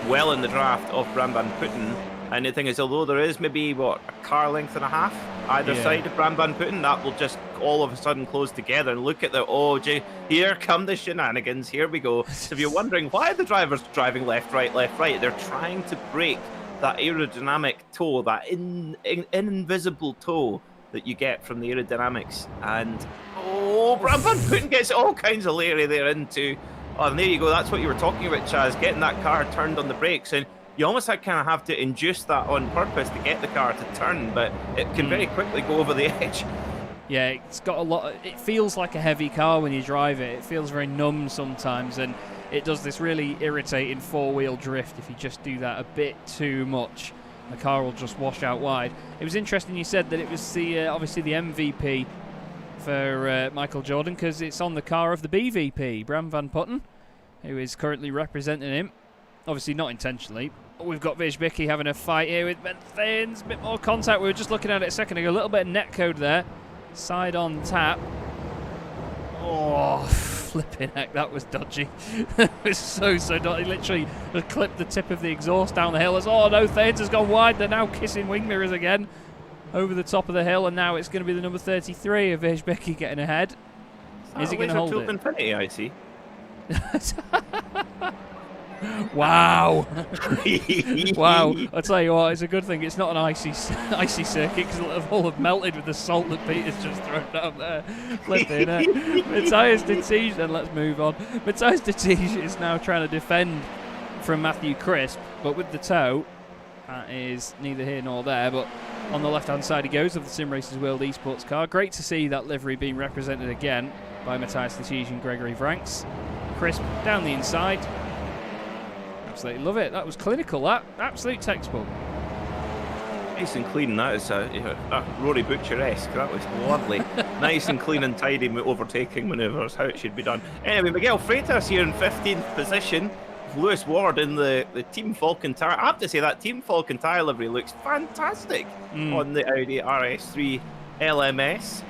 well in the draft of Bram Van Putten. And the thing is, although there is maybe, what, a car length and a half either side of Bram Van Putten, that will just all of a sudden close together. And look at the, oh, gee, here come the shenanigans. Here we go. So if you're wondering why the driver's driving left, right, they're trying to break that aerodynamic toe, that invisible toe that you get from the aerodynamics. And, oh, Bram Van Putten gets all kinds of leery there into. Oh, and there you go. That's what you were talking about, Chaz, getting that car turned on the brakes. And you almost kind of have to induce that on purpose to get the car to turn, but it can very quickly go over the edge. Yeah, it's got a lot. It feels like a heavy car when you drive it. It feels very numb sometimes, and it does this really irritating four-wheel drift if you just do that a bit too much. The car will just wash out wide. It was interesting you said that it was the obviously the MVP for Michael Jordan because it's on the car of the BVP, Bram Van Putten, who is currently representing him. Obviously not intentionally. We've got Vizbicki having a fight here with Ben Thanes. A bit more contact. We were just looking at it a second ago. A little bit of netcode there. Side on tap. Oh, flipping heck, that was dodgy. That was so dodgy. Literally just clipped the tip of the exhaust down the hill. Oh no, Thanes has gone wide. They're now kissing wing mirrors again over the top of the hill, and now it's going to be the number 33 of Vizbicki getting ahead. Is he going to hold it? Infinity, I see. Wow. Wow. I'll tell you what, it's a good thing it's not an icy circuit because it'll all have melted with the salt that Peter's just thrown down there. Flipping it. Matthias de Tige, then let's move on. Matthias de Tige is now trying to defend from Matthew Crisp, but with the toe, that is neither here nor there, but on the left-hand side he goes of the Simracersworld Esports car. Great to see that livery being represented again by Matthias de Tige and Gregory Vranks. Crisp down the inside. Absolutely love it. That was clinical, that. Absolute textbook. Nice and clean. That is Rory Butcher-esque. That was lovely. Nice and clean and tidy overtaking manoeuvres, how it should be done. Anyway, Miguel Freitas here in 15th position. Lewis Ward in the Team Falcon tyre. I have to say that Team Falcon tyre livery looks fantastic on the Audi RS3 LMS.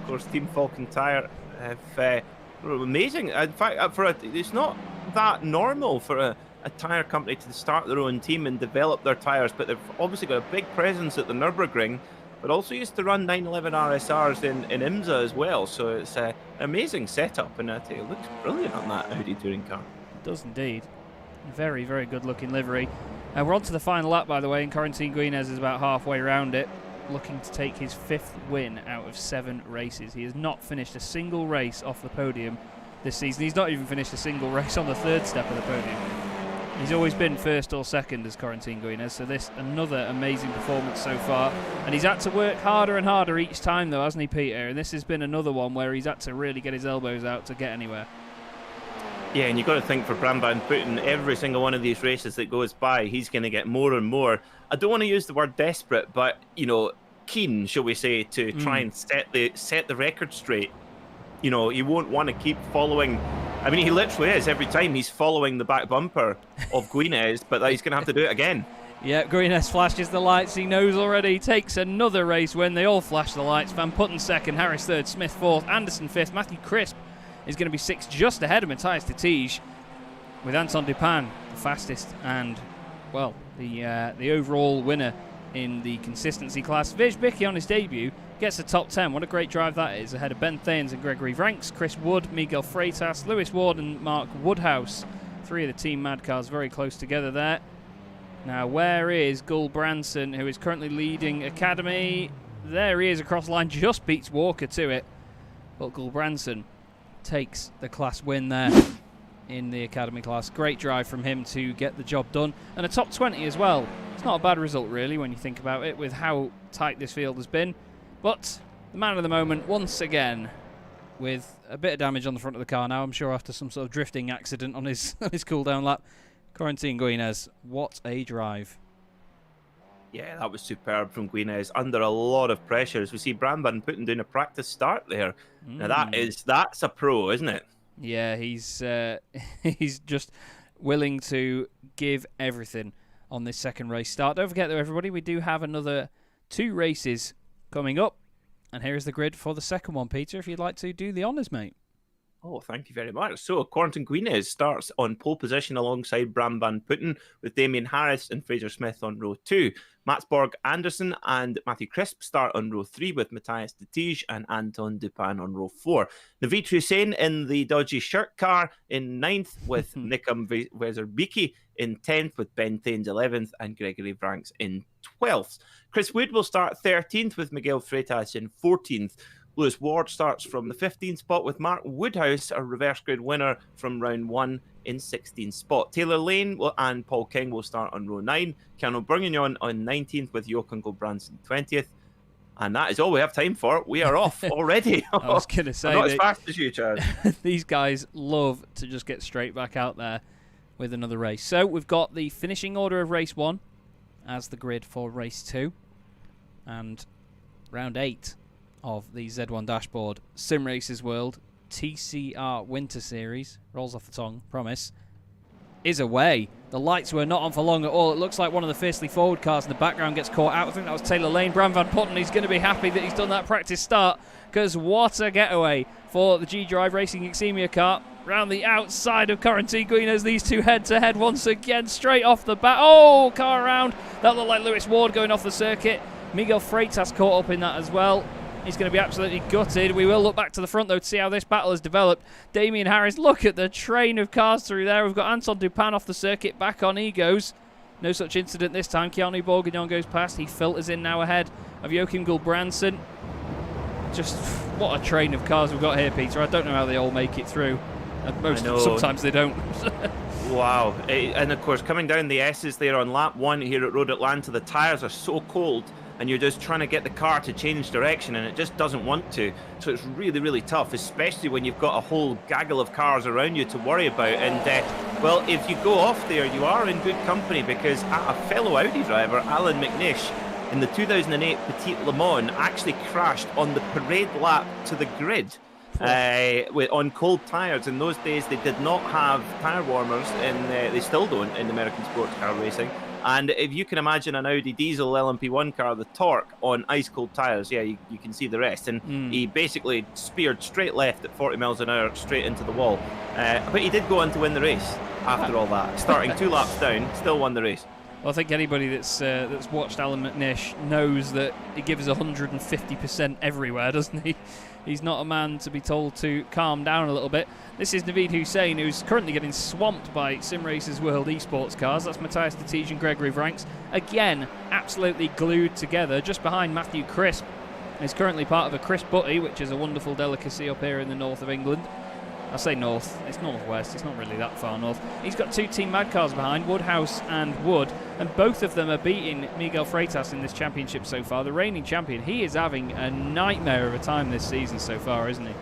Of course, Team Falcon tyre have amazing. In fact, it's not that normal for a tyre company to start their own team and develop their tyres, but they've obviously got a big presence at the Nürburgring, but also used to run 911 RSRs in IMSA as well, so it's an amazing setup, and I tell you, it looks brilliant on that Audi touring car. It does indeed. Very, very good looking livery. We're on to the final lap, by the way, and Corentin Guinez is about halfway around it, looking to take his 5th win out of 7 races. He has not finished a single race off the podium this season. He's not even finished a single race on the 3rd step of the podium. He's always been 1st or 2nd as Corentin Guinez, so this another amazing performance so far. And he's had to work harder and harder each time, though, hasn't he, Peter? And this has been another one where he's had to really get his elbows out to get anywhere. Yeah, and you've got to think for Bram Van Putten, every single one of these races that goes by, he's going to get more and more. I don't want to use the word desperate, but, you know, keen, shall we say, to try and set the record straight. You know, he won't want to keep following. I mean, he literally is. Every time he's following the back bumper of Guinez, but he's going to have to do it again. Yeah, Guinez flashes the lights. He knows already. He takes another race win. They all flash the lights. Van Putten 2nd, Harris 3rd, Smith 4th, Anderson 5th. Matthew Crisp is going to be 6th, just ahead of Matthias de Tige, with Anton Dupin the fastest and, well, the overall winner in the consistency class. Vizbicki on his debut gets the top 10. What a great drive that is, ahead of Ben Thanes and Gregory Vranks, Chris Wood, Miguel Freitas, Lewis Ward and Mark Woodhouse. 3 of the Team Mad cars very close together there. Now, where is Gull Branson, who is currently leading Academy? There he is across the line, just beats Walker to it. But Gull Branson takes the class win there in the Academy class. Great drive from him to get the job done. And a top 20 as well. It's not a bad result, really, when you think about it, with how tight this field has been. But the man of the moment, once again, with a bit of damage on the front of the car now, I'm sure after some sort of drifting accident on his cool-down lap. Corentin Guinez, what a drive. Yeah, that was superb from Guinness, under a lot of pressure. As we see Bram Van Putten doing a practice start there. Now that's a pro, isn't it? Yeah, he's he's just willing to give everything on this second race start. Don't forget though, everybody, we do have another 2 races coming up. And here is the grid for the second one, Peter, if you'd like to do the honours, mate. Oh, thank you very much. So, Quarantin Guinness starts on pole position alongside Bram Van Putten, with Damien Harris and Fraser Smith on row 2. Matsborg Anderson and Matthew Crisp start on row 3, with Matthias de Tige and Anton Dupin on row 4. Naveed Hussain in the dodgy shirt car in 9th, with Nikom Wezerbicki in 10th, with Ben Thanes 11th, and Gregory Vranks in 12th. Chris Wood will start 13th, with Miguel Freitas in 14th. Lewis Ward starts from the 15th spot, with Mark Woodhouse, a reverse grid winner from round 1, in 16th spot. Taylor Lane and Paul King will start on row 9. Keanu Bourguignon on 19th, with Jochen Gulbrandsen 20th. And that is all we have time for. We are off already. I was going to say, not as fast as you, Chaz. These guys love to just get straight back out there with another race. So we've got the finishing order of race 1 as the grid for race 2. And round 8 of the Z1 dashboard Simracersworld TCR Winter Series, rolls off the tongue, promise, is away. The lights were not on for long at all. It looks like one of the fiercely forward cars in the background gets caught out. I think that was Taylor Lane. Bram Van Putten, he's going to be happy that he's done that practice start, because what a getaway for the G-Drive Racing Exemia car. Round the outside of Quarantin Guinness, these two head-to-head once again, straight off the bat. Oh, car around. That looked like Lewis Ward going off the circuit. Miguel Freitas caught up in that as well. He's going to be absolutely gutted. We will look back to the front, though, to see how this battle has developed. Damien Harris, look at the train of cars through there. We've got Anton Dupin off the circuit, back on he goes. No such incident this time. Keanu Bourguignon goes past. He filters in now ahead of Joachim Gulbrandsen. Just what a train of cars we've got here, Peter. I don't know how they all make it through. Sometimes they don't. Wow. And, of course, coming down the S's there on lap 1 here at Road Atlanta, the tyres are so cold, and you're just trying to get the car to change direction, and it just doesn't want to. So it's really, really tough, especially when you've got a whole gaggle of cars around you to worry about. And, well, if you go off there, you are in good company, because a fellow Audi driver, Alan McNish, in the 2008 Petit Le Mans, actually crashed on the parade lap to the grid on cold tyres. In those days, they did not have tyre warmers, and they still don't in American sports car racing. And if you can imagine an Audi diesel LMP1 car, the torque on ice-cold tyres, yeah, you can see the rest. And he basically speared straight left at 40 miles an hour, straight into the wall. But he did go on to win the race after all that. Starting 2 laps down, still won the race. Well, I think anybody that's watched Alan McNish knows that he gives 150% everywhere, doesn't he? He's not a man to be told to calm down a little bit. This is Naveed Hussain, who's currently getting swamped by Simracersworld esports cars. That's Matthias de Tige and Gregory Vranks. Again, absolutely glued together, just behind Matthew Crisp. He's currently part of a Crisp Butty, which is a wonderful delicacy up here in the north of England. I say north, it's northwest, it's not really that far north. He's got 2 Team Mad cars behind, Woodhouse and Wood, and both of them are beating Miguel Freitas in this championship so far. The reigning champion, he is having a nightmare of a time this season so far, isn't he?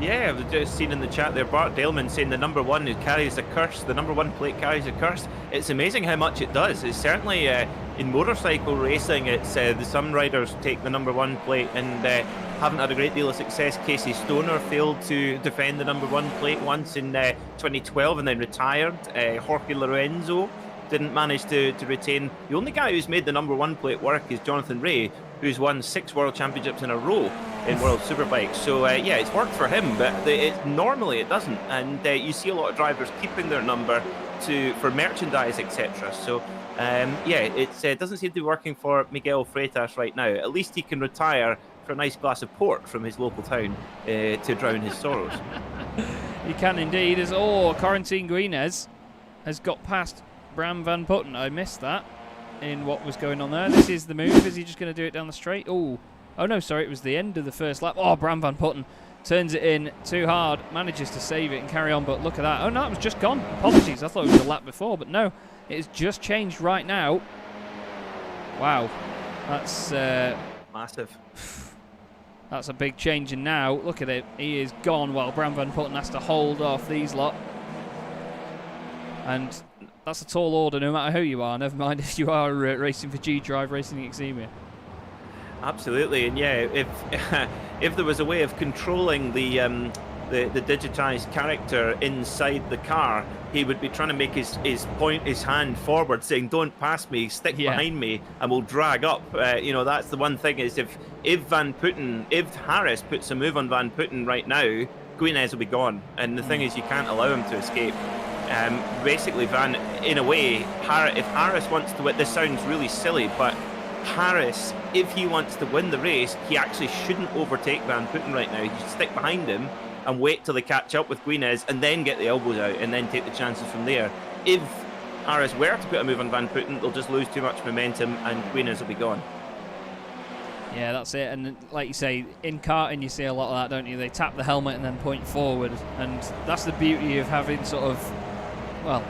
Yeah, I've just seen in the chat there, Bart Daleman saying the number 1 who carries a curse, the number 1 plate carries a curse. It's amazing how much it does. It's certainly in motorcycle racing, it's some riders take the number 1 plate and haven't had a great deal of success. Casey Stoner failed to defend the number 1 plate once in 2012 and then retired. Jorge Lorenzo didn't manage to retain. The only guy who's made the number 1 plate work is Jonathan Ray, who's won 6 world championships in a row in World Superbikes. So yeah, it's worked for him, but normally it doesn't. And you see a lot of drivers keeping their number for merchandise, etc. So yeah, it doesn't seem to be working for Miguel Freitas right now. At least he can retire for a nice glass of port from his local town to drown his sorrows. He can indeed. As Quarantin Guinness has got past Bram Van Putten. I missed that in what was going on there. This is the move. Is he just going to do it down the straight? Oh no, sorry, it was the end of the first lap. Oh, Bram Van Putten turns it in too hard, manages to save it and carry on, but look at that. Oh no, it was just gone. Apologies, I thought it was a lap before, but no, it has just changed right now. Wow, that's massive. That's a big change, and now look at it. He is gone while Bram Van Putten has to hold off these lot. And that's a tall order, no matter who you are. Never mind if you are racing for G-Drive, racing Xemia. Absolutely, and yeah, if there was a way of controlling the digitized character inside the car, he would be trying to make his hand forward, saying, "Don't pass me, stick behind me, and we'll drag up." You know, that's the one thing is if Harris puts a move on Van Putten right now, Guinness will be gone. And the thing is, you can't allow him to escape. Basically, in a way, if Harris wants to win, this sounds really silly, but Harris, if he wants to win the race, he actually shouldn't overtake Van Putten right now. He should stick behind him and wait till they catch up with Guinness and then get the elbows out and then take the chances from there. If Harris were to put a move on Van Putten, they'll just lose too much momentum and Guinness will be gone. Yeah, that's it. And like you say, in karting you see a lot of that, don't you? They tap the helmet and then point forward, and that's the beauty of having sort of, well,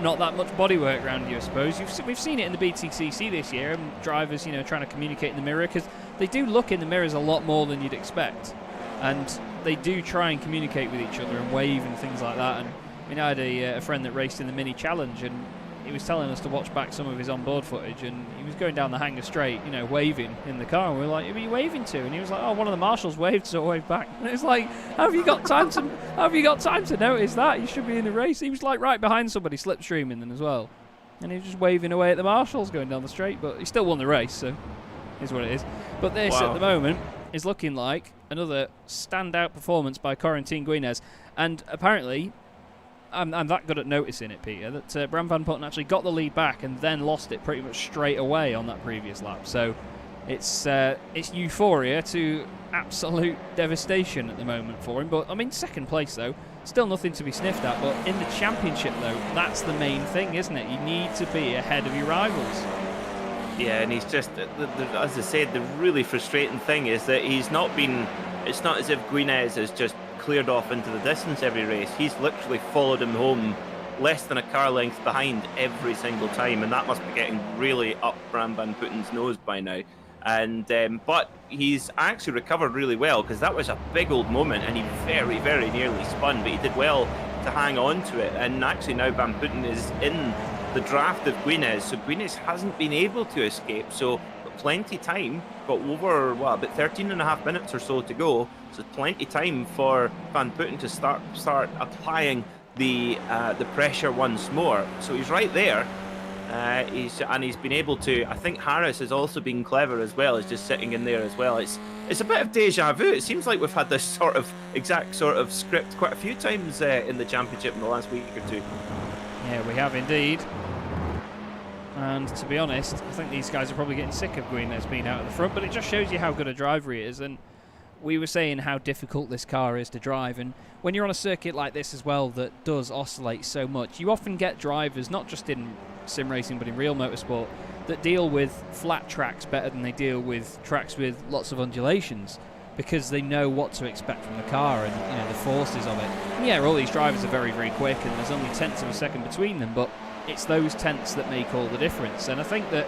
not that much bodywork around you, I suppose. We've seen it in the BTCC this year, and drivers, you know, trying to communicate in the mirror, because they do look in the mirrors a lot more than you'd expect, and they do try and communicate with each other and wave and things like that. And I mean, I had a friend that raced in the mini challenge, and he was telling us to watch back some of his onboard footage, and he was going down the hangar straight, you know, waving in the car, and we were like, "Who are you waving to?" And he was like, "Oh, one of the marshals waved, so I waved back." And it's like, how have you got time to notice that? You should be in the race. He was like right behind somebody slipstreaming then as well, and he was just waving away at the marshals going down the straight, but he still won the race, so is what it is. But this at the moment is looking like another standout performance by Corentin Guinness, and apparently I'm that good at noticing it, Peter, that Bram Van Putten actually got the lead back and then lost it pretty much straight away on that previous lap. So it's euphoria to absolute devastation at the moment for him. But I mean, second place though, still nothing to be sniffed at. But in the championship though, that's the main thing, isn't it? You need to be ahead of your rivals. Yeah, and he's just, as I said, the really frustrating thing is that he's not been. It's not as if Guinness has just cleared off into the distance every race. He's literally followed him home less than a car length behind every single time, and that must be getting really up Bram Van Putten's nose by now. And but he's actually recovered really well, because that was a big old moment and he very, very nearly spun, but he did well to hang on to it. And actually now Van Putten is in the draft of Guinness, so Guinness hasn't been able to escape, so plenty time, got over about 13 and a half minutes or so to go, so plenty time for Van Putten to start applying the pressure once more. So he's right there. He's been able to. I think Harris has also been clever as well, is just sitting in there as well. It's a bit of deja vu. It seems like we've had this exact sort of script quite a few times in the championship in the last week or two. Yeah, we have indeed. And to be honest, I think these guys are probably getting sick of Guinness being out at the front, but it just shows you how good a driver he is. And we were saying how difficult this car is to drive, and when you're on a circuit like this as well that does oscillate so much, you often get drivers, not just in sim racing but in real motorsport, that deal with flat tracks better than they deal with tracks with lots of undulations, because they know what to expect from the car and, you know, the forces of it. And yeah, all these drivers are very, very quick, and there's only tenths of a second between them, but it's those tenths that make all the difference. And I think that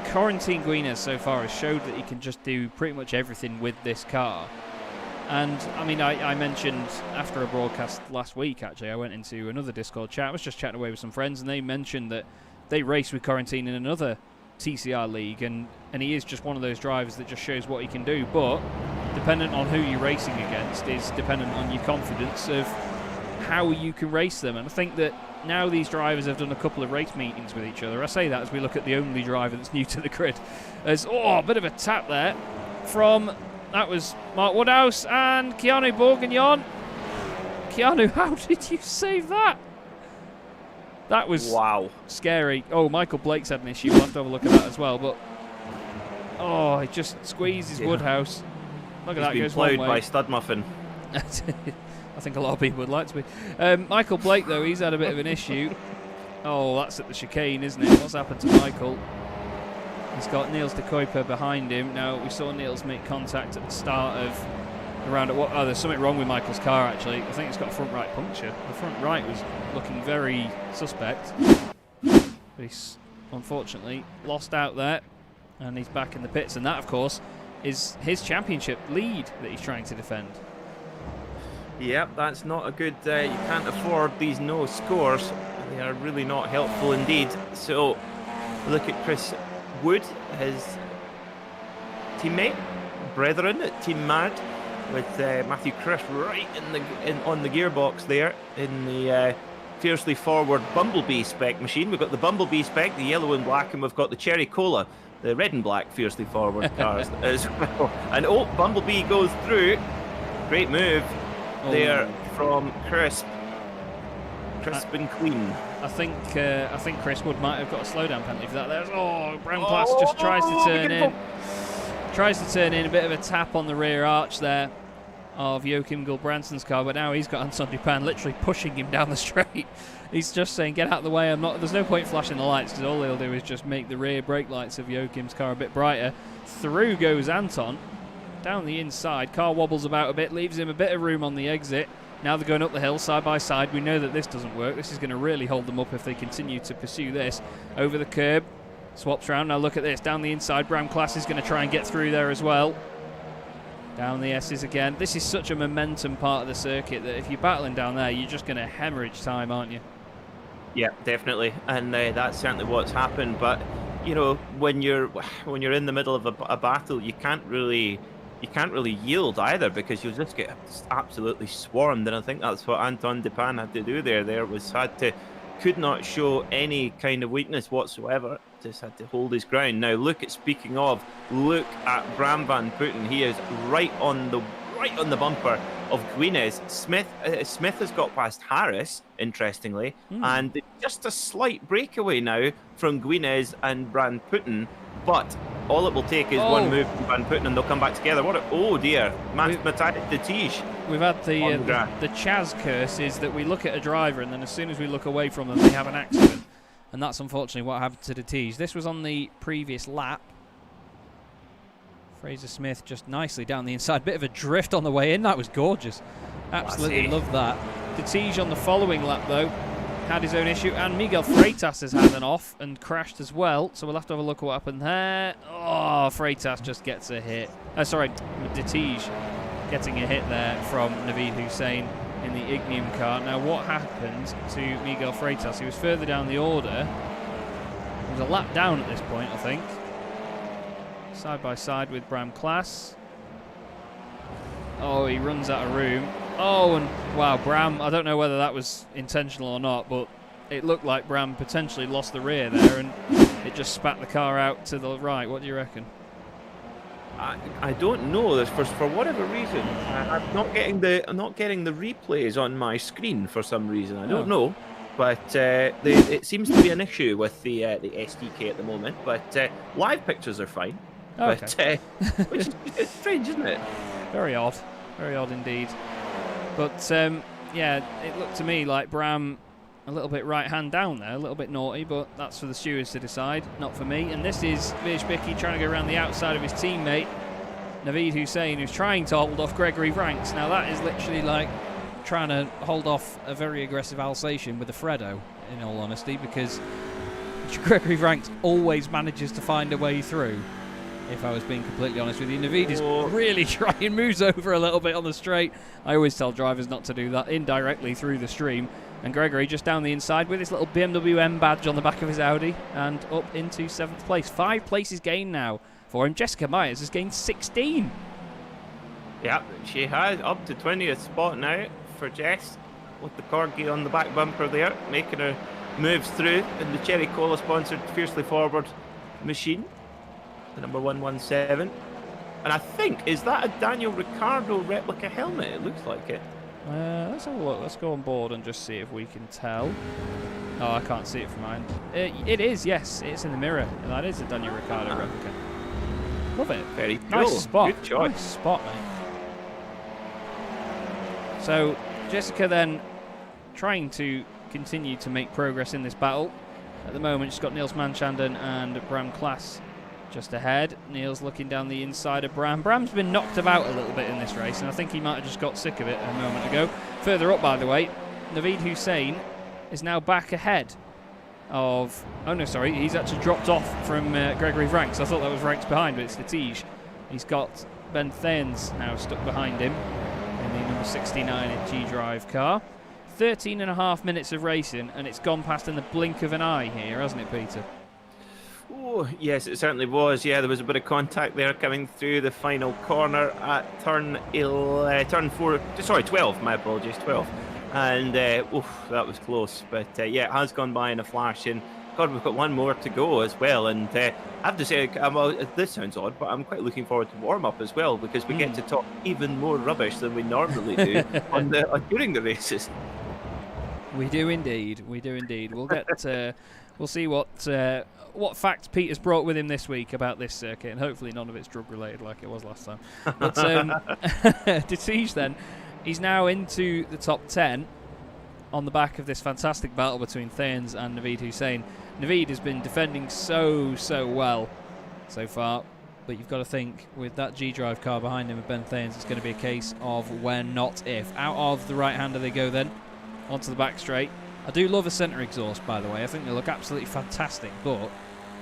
Corentin Guinness so far has showed that he can just do pretty much everything with this car. And I mean, I mentioned after a broadcast last week, actually, I went into another Discord chat. I was just chatting away with some friends, and they mentioned that they raced with Corentin in another TCR league, and he is just one of those drivers that just shows what he can do. But dependent on who you're racing against is dependent on your confidence of how you can race them. And I think that now these drivers have done a couple of race meetings with each other. I say that as we look at the only driver that's new to the grid. There's a bit of a tap there from, that was Mark Woodhouse and Keanu Bourguignon. Keanu, how did you save that? That was scary. Oh, Michael Blake's had an issue. We'll have to have a look at that as well. But he just squeezes Woodhouse. Look at that. He's been ploughed by Stud Muffin. I think a lot of people would like to be. Michael Blake, though, he's had a bit of an issue. Oh, that's at the chicane, isn't it? What's happened to Michael? He's got Niels de Kuiper behind him. Now, we saw Niels make contact at the start of the round. There's something wrong with Michael's car, actually. I think it's got a front right puncture. The front right was looking very suspect. But he's, unfortunately, lost out there. And he's back in the pits. And that, of course, is his championship lead that he's trying to defend. Yep, that's not a good. You can't afford these no scores. They are really not helpful indeed. So look at Chris Wood, his teammate, brethren at Team Mad, with Matthew Chris right on the gearbox there in the fiercely forward Bumblebee spec machine. We've got the Bumblebee spec, the yellow and black, and we've got the Cherry Cola, the red and black fiercely forward cars as well. And Bumblebee goes through. Great move there from Crisp and clean. I think Chris Wood might have got a slowdown penalty for that. There's Brown Class just tries to turn in. Tries to turn in, a bit of a tap on the rear arch there of Joachim Gulbrandson's car, but now he's got Anton Dupin literally pushing him down the straight. He's just saying, get out of the way, there's no point flashing the lights, because all they'll do is just make the rear brake lights of Joachim's car a bit brighter. Through goes Anton, down the inside, car wobbles about a bit, leaves him a bit of room on the exit. Now they're going up the hill side by side. We know that this doesn't work. This is going to really hold them up if they continue to pursue this. Over the curb, swaps round. Now look at this. Down the inside, Brown Class is going to try and get through there as well. Down the S's again. This is such a momentum part of the circuit that if you're battling down there, you're just going to hemorrhage time, aren't you? Yeah, definitely. And that's certainly what's happened. But, you know, when you're in the middle of a battle, you can't really yield either, because you'll just get absolutely swarmed. And I think that's what Anton Dupin had to do there. Could not show any kind of weakness whatsoever. Just had to hold his ground. Now look at Bram Van Putten. He is right on the bumper of Guinness. Smith has got past Harris, interestingly, and just a slight breakaway now from Guinness and Van Putten. But all it will take is one move from Van Putten and they'll come back together. Dear. Matthijs de Tige. We've had the Chaz curse is that we look at a driver and then as soon as we look away from them, they have an accident. And that's unfortunately what happened to de Tige. This was on the previous lap. Fraser Smith just nicely down the inside. Bit of a drift on the way in. That was gorgeous. Absolutely love that. de Tige on the following lap, though, had his own issue, and Miguel Freitas has had an off and crashed as well, so we'll have to have a look at what happened there. Oh, Freitas just gets a hit. Sorry, de Tige getting a hit there from Naveed Hussein in the Ignium car. Now, what happened to Miguel Freitas? He was further down the order. He was a lap down at this point, I think. Side by side with Bram Class. Oh, he runs out of room. Oh, and wow, Bram, I don't know whether that was intentional or not, but it looked like Bram potentially lost the rear there, and it just spat the car out to the right. What do you reckon? I don't know. For whatever reason, I'm not getting the replays on my screen for some reason. I don't know, but it seems to be an issue with the SDK at the moment. But live pictures are fine. Oh, okay. But which is strange, isn't it? Very odd indeed. But yeah, it looked to me like Bram a little bit right hand down there, a little bit naughty, but that's for the stewards to decide, not for me. And this is Vishbicki trying to go around the outside of his teammate, Naveed Hussein, who's trying to hold off Gregory Ranks. Now that is literally like trying to hold off a very aggressive Alsatian with a Freddo, in all honesty, because Gregory Ranks always manages to find a way through, if I was being completely honest with you. Naveed is really trying, moves over a little bit on the straight. I always tell drivers not to do that, indirectly through the stream. And Gregory just down the inside with his little BMW M badge on the back of his Audi and up into 7th place. 5 places gained now for him. Jessica Myers has gained 16. Yeah, she has up to 20th spot now for Jess, with the corgi on the back bumper there, making her moves through in the Cherry Cola sponsored Fiercely Forward machine, the number 117. And I think, is that a Daniel Ricciardo replica helmet? It looks like it. Let's have a look. Let's go on board and just see if we can tell. Oh, I can't see it from mine. It is, yes. It's in the mirror. That is a Daniel Ricciardo replica. Love it. Very cool. Nice spot. Good choice. Nice spot, mate. So, Jessica then trying to continue to make progress in this battle. At the moment, she's got Niels Manchanden and Bram Class just ahead. Niels looking down the inside of Bram. Bram's been knocked about a little bit in this race, and I think he might have just got sick of it a moment ago. Further up, by the way, Naveed Hussein is now back ahead of... Oh, no, sorry. He's actually dropped off from Gregory Ranks. I thought that was Ranks behind, but it's de Tige. He's got Ben Thayens now stuck behind him in the number 69 G-Drive car. 13.5 minutes of racing, and it's gone past in the blink of an eye here, hasn't it, Peter? Oh, yes, it certainly was. Yeah, there was a bit of contact there coming through the final corner at turn 12. My apologies, 12. And oof, that was close. But yeah, it has gone by in a flash. And God, we've got one more to go as well. And I have to say, this sounds odd, but I'm quite looking forward to warm up as well, because we get to talk even more rubbish than we normally do during the races. We do indeed. We do indeed. We'll get. We'll see what facts Peter's brought with him this week about this circuit, and hopefully none of it's drug related like it was last time. But Detige then, he's now into the top 10 on the back of this fantastic battle between Thanes and Naveed Hussein. Naveed has been defending so well so far, but you've got to think with that G-Drive car behind him of Ben Thanes, it's going to be a case of when, not if. Out of the right-hander they go then, onto the back straight. I do love a centre exhaust, by the way. I think they look absolutely fantastic, but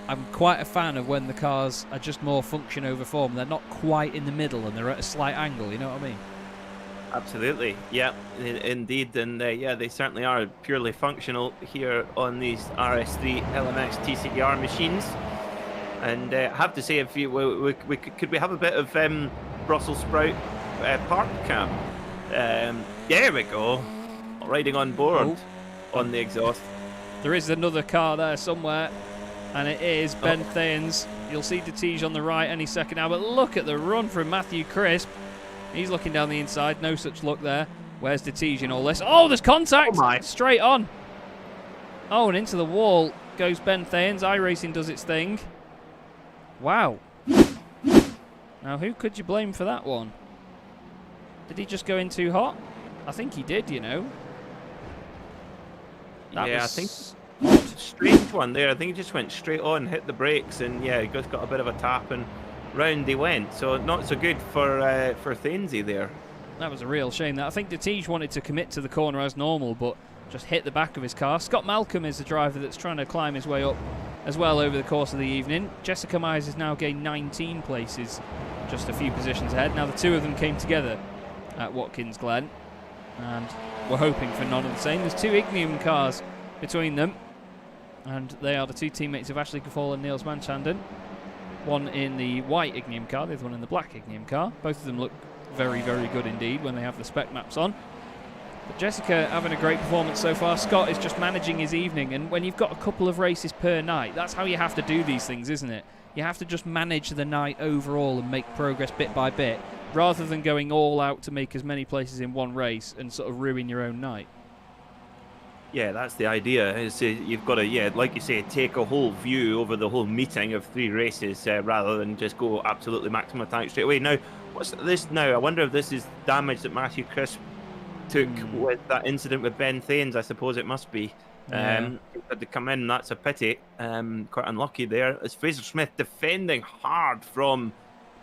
I'm quite a fan of when the cars are just more function over form. They're not quite in the middle and they're at a slight angle, you know what I mean? Absolutely, yeah, indeed, and yeah, they certainly are purely functional here on these RS3 LMX TCR machines. And I have to say, if you could we have a bit of Brussels sprout park cam? There we go, riding on board on the exhaust. There is another car there somewhere, and it is Ben Thanes. You'll see Detige on the right any second now, but look at the run from Matthew Crisp. He's looking down the inside, no such luck there. Where's Detige in all this? Oh, there's contact! Straight on. Oh, and into the wall goes Ben Thanes. iRacing does its thing. Wow. Now, who could you blame for that one? Did he just go in too hot? I think he did, you know. Yeah, I think strange one there. I think he just went straight on, hit the brakes, and yeah, he just got a bit of a tap and round he went. So not so good for Thanesy there. That was a real shame. That I think Detige wanted to commit to the corner as normal, but just hit the back of his car. Scott Malcolm is the driver that's trying to climb his way up as well over the course of the evening. Jessica Myers has now gained 19 places, just a few positions ahead. Now the two of them came together at Watkins Glen, and we're hoping for none of the same. There's two Ignium cars between them, and they are the two teammates of Ashley Gaffal and Niels Manchanden. One in the white Ignium car, the other one in the black Ignium car. Both of them look very good indeed when they have the spec maps on. But Jessica having a great performance so far. Scott is just managing his evening, and when you've got a couple of races per night, that's how you have to do these things, isn't it? You have to just manage the night overall and make progress bit by bit, rather than going all out to make as many places in one race and sort of ruin your own night. Yeah, that's the idea. Is you've got to, yeah, like you say, take a whole view over the whole meeting of 3 races rather than just go absolutely maximum attack straight away. Now, what's this now? I wonder if this is damage that Matthew Crisp took with that incident with Ben Thanes. I suppose it must be. Had to come in. That's a pity. Quite unlucky there. As Fraser Smith defending hard from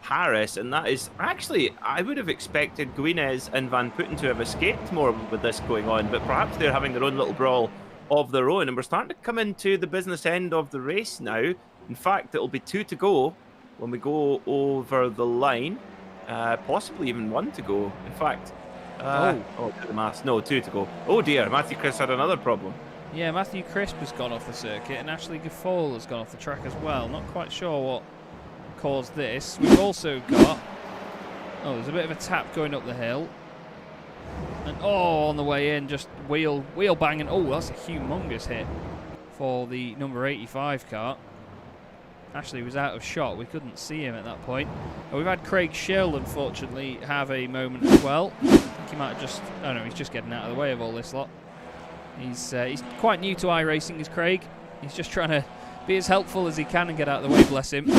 Harris, and that is actually, I would have expected Guinez and Van Putten to have escaped more with this going on, but perhaps they're having their own little brawl of their own, and we're starting to come into the business end of the race now. In fact, it'll be 2 to go when we go over the line, possibly even 1 to go. In fact, the mass. No, 2 to go. Oh dear, Matthew Crisp had another problem. Yeah, Matthew Crisp has gone off the circuit, and Ashley Gaffal has gone off the track as well. Not quite sure what caused this. We've also got, there's a bit of a tap going up the hill, and on the way in, just wheel banging. That's a humongous hit for the number 85 car. Ashley was out of shot, we couldn't see him at that point. We've had Craig Schill unfortunately have a moment as well. I think he might have just, he's just getting out of the way of all this lot. He's quite new to iRacing, is Craig. He's just trying to be as helpful as he can and get out of the way, bless him.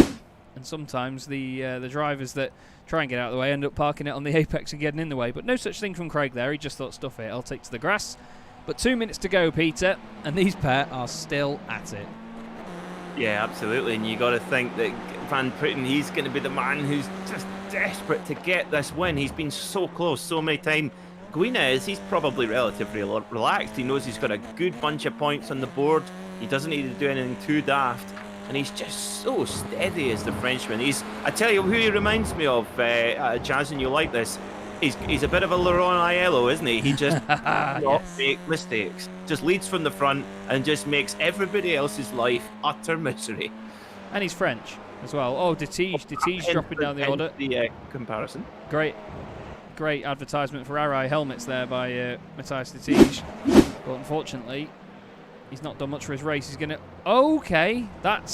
And sometimes the drivers that try and get out of the way end up parking it on the apex and getting in the way. But no such thing from Craig there. He just thought, stuff it, I'll take to the grass. But 2 minutes to go, Peter, and these pair are still at it. Yeah, absolutely. And you got to think that Van Putten, he's going to be the man who's just desperate to get this win. He's been so close so many times. Guinez, he's probably relatively relaxed. He knows he's got a good bunch of points on the board. He doesn't need to do anything too daft. And he's just so steady as the Frenchman. I tell you who he reminds me of, Chaz, and you'll like this. he's a bit of a Laurent Aiello, isn't he? He just not Yes. make mistakes. Just leads from the front and just makes everybody else's life utter misery. And he's French as well. Oh, Detige dropping down the order. The comparison. Great advertisement for Arai helmets there by Matthias Detige. But unfortunately, he's not done much for his race. He's going to... Okay, that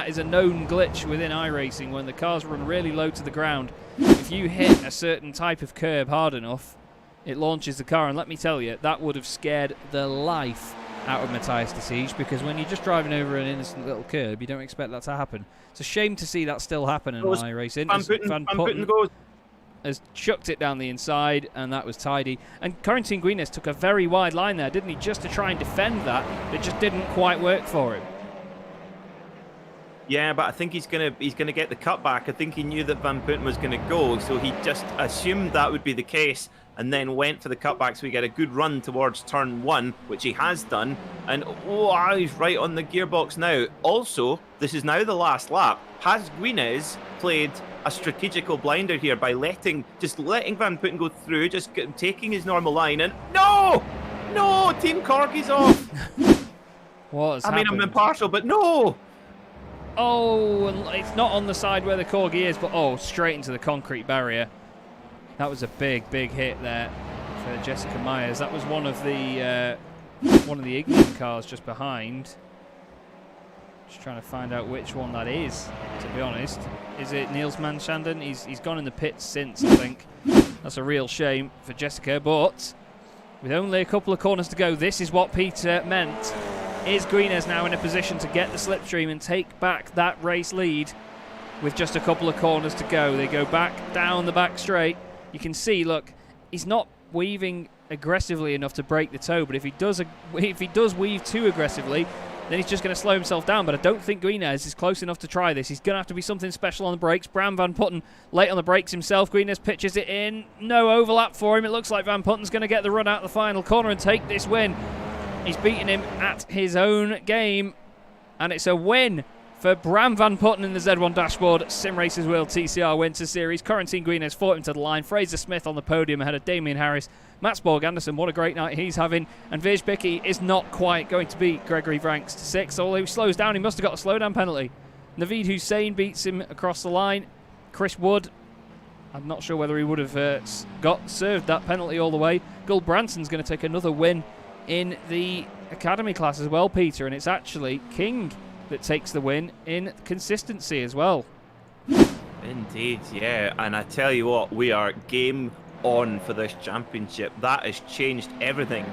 is a known glitch within iRacing when the cars run really low to the ground. If you hit a certain type of curb hard enough, it launches the car. And let me tell you, that would have scared the life out of Matthias Detige, because when you're just driving over an innocent little curb, you don't expect that to happen. It's a shame to see that still happen in iRacing. Van Putten goes. Has chucked it down the inside, and that was tidy. And Corentin Guinness took a very wide line there, didn't he, just to try and defend that. It just didn't quite work for him. Yeah, but I think he's gonna get the cutback. I think he knew that Van Putten was gonna go, so he just assumed that would be the case, and then went for the cutback, so he got a good run towards turn 1, which he has done. And he's right on the gearbox now. Also, this is now the last lap. Has Guinness played a strategical blinder here by letting Van Putten go through, just taking his normal line, and no, Team Corky's off. What has happened? I'm impartial, but no. Oh, and it's not on the side where the Corgi is, but straight into the concrete barrier. That was a big hit there for Jessica Myers. That was one of the Ignition cars just behind. Just trying to find out which one that is, to be honest. Is it Niels Manchanden? He's gone in the pits since, I think. That's a real shame for Jessica, but with only a couple of corners to go, this is what Peter meant. Is Guinness now in a position to get the slipstream and take back that race lead with just a couple of corners to go? They go back down the back straight. You can see, look, he's not weaving aggressively enough to break the toe, but if he does weave too aggressively, then he's just going to slow himself down. But I don't think Guinness is close enough to try this. He's going to have to be something special on the brakes. Bram Van Putten late on the brakes himself. Guinness pitches it in. No overlap for him. It looks like Van Putten's going to get the run out the final corner and take this win. He's beaten him at his own game, and it's a win for Bram Van Putten in the Z1 dashboard. Simracersworld TCR Winter Series. Corentin Guinness fought him to the line. Fraser Smith on the podium ahead of Damien Harris. Mats Borg-Andersen, what a great night he's having. And Vij Bicky is not quite going to beat Gregory Vranks to 6, although he slows down. He must have got a slowdown penalty. Naveed Hussein beats him across the line. Chris Wood, I'm not sure whether he would have served that penalty all the way. Gull Branson's going to take another win in the academy class as well, Peter, and it's actually King that takes the win in consistency as well. Indeed, yeah, and I tell you what, we are game on for this championship. That has changed everything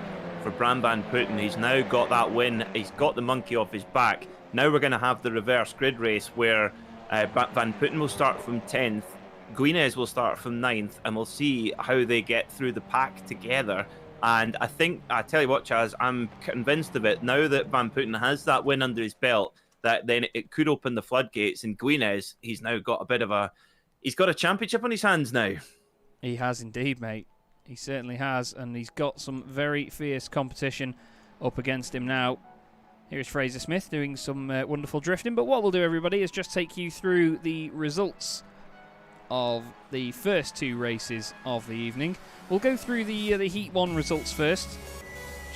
for Bram Van Putten. He's now got that win. He's got the monkey off his back. Now we're going to have the reverse grid race where Van Putten will start from 10th, Guinness will start from 9th, and we'll see how they get through the pack together. And I tell you what, Chaz, I'm convinced of it. Now that Van Putten has that win under his belt, that then it could open the floodgates. And Guinness, he's now got he's got a championship on his hands now. He has indeed, mate. He certainly has, and he's got some very fierce competition up against him now. Here's Fraser Smith doing some wonderful drifting. But what we'll do, everybody, is just take you through the results of the first 2 races of the evening. We'll go through the Heat 1 results first,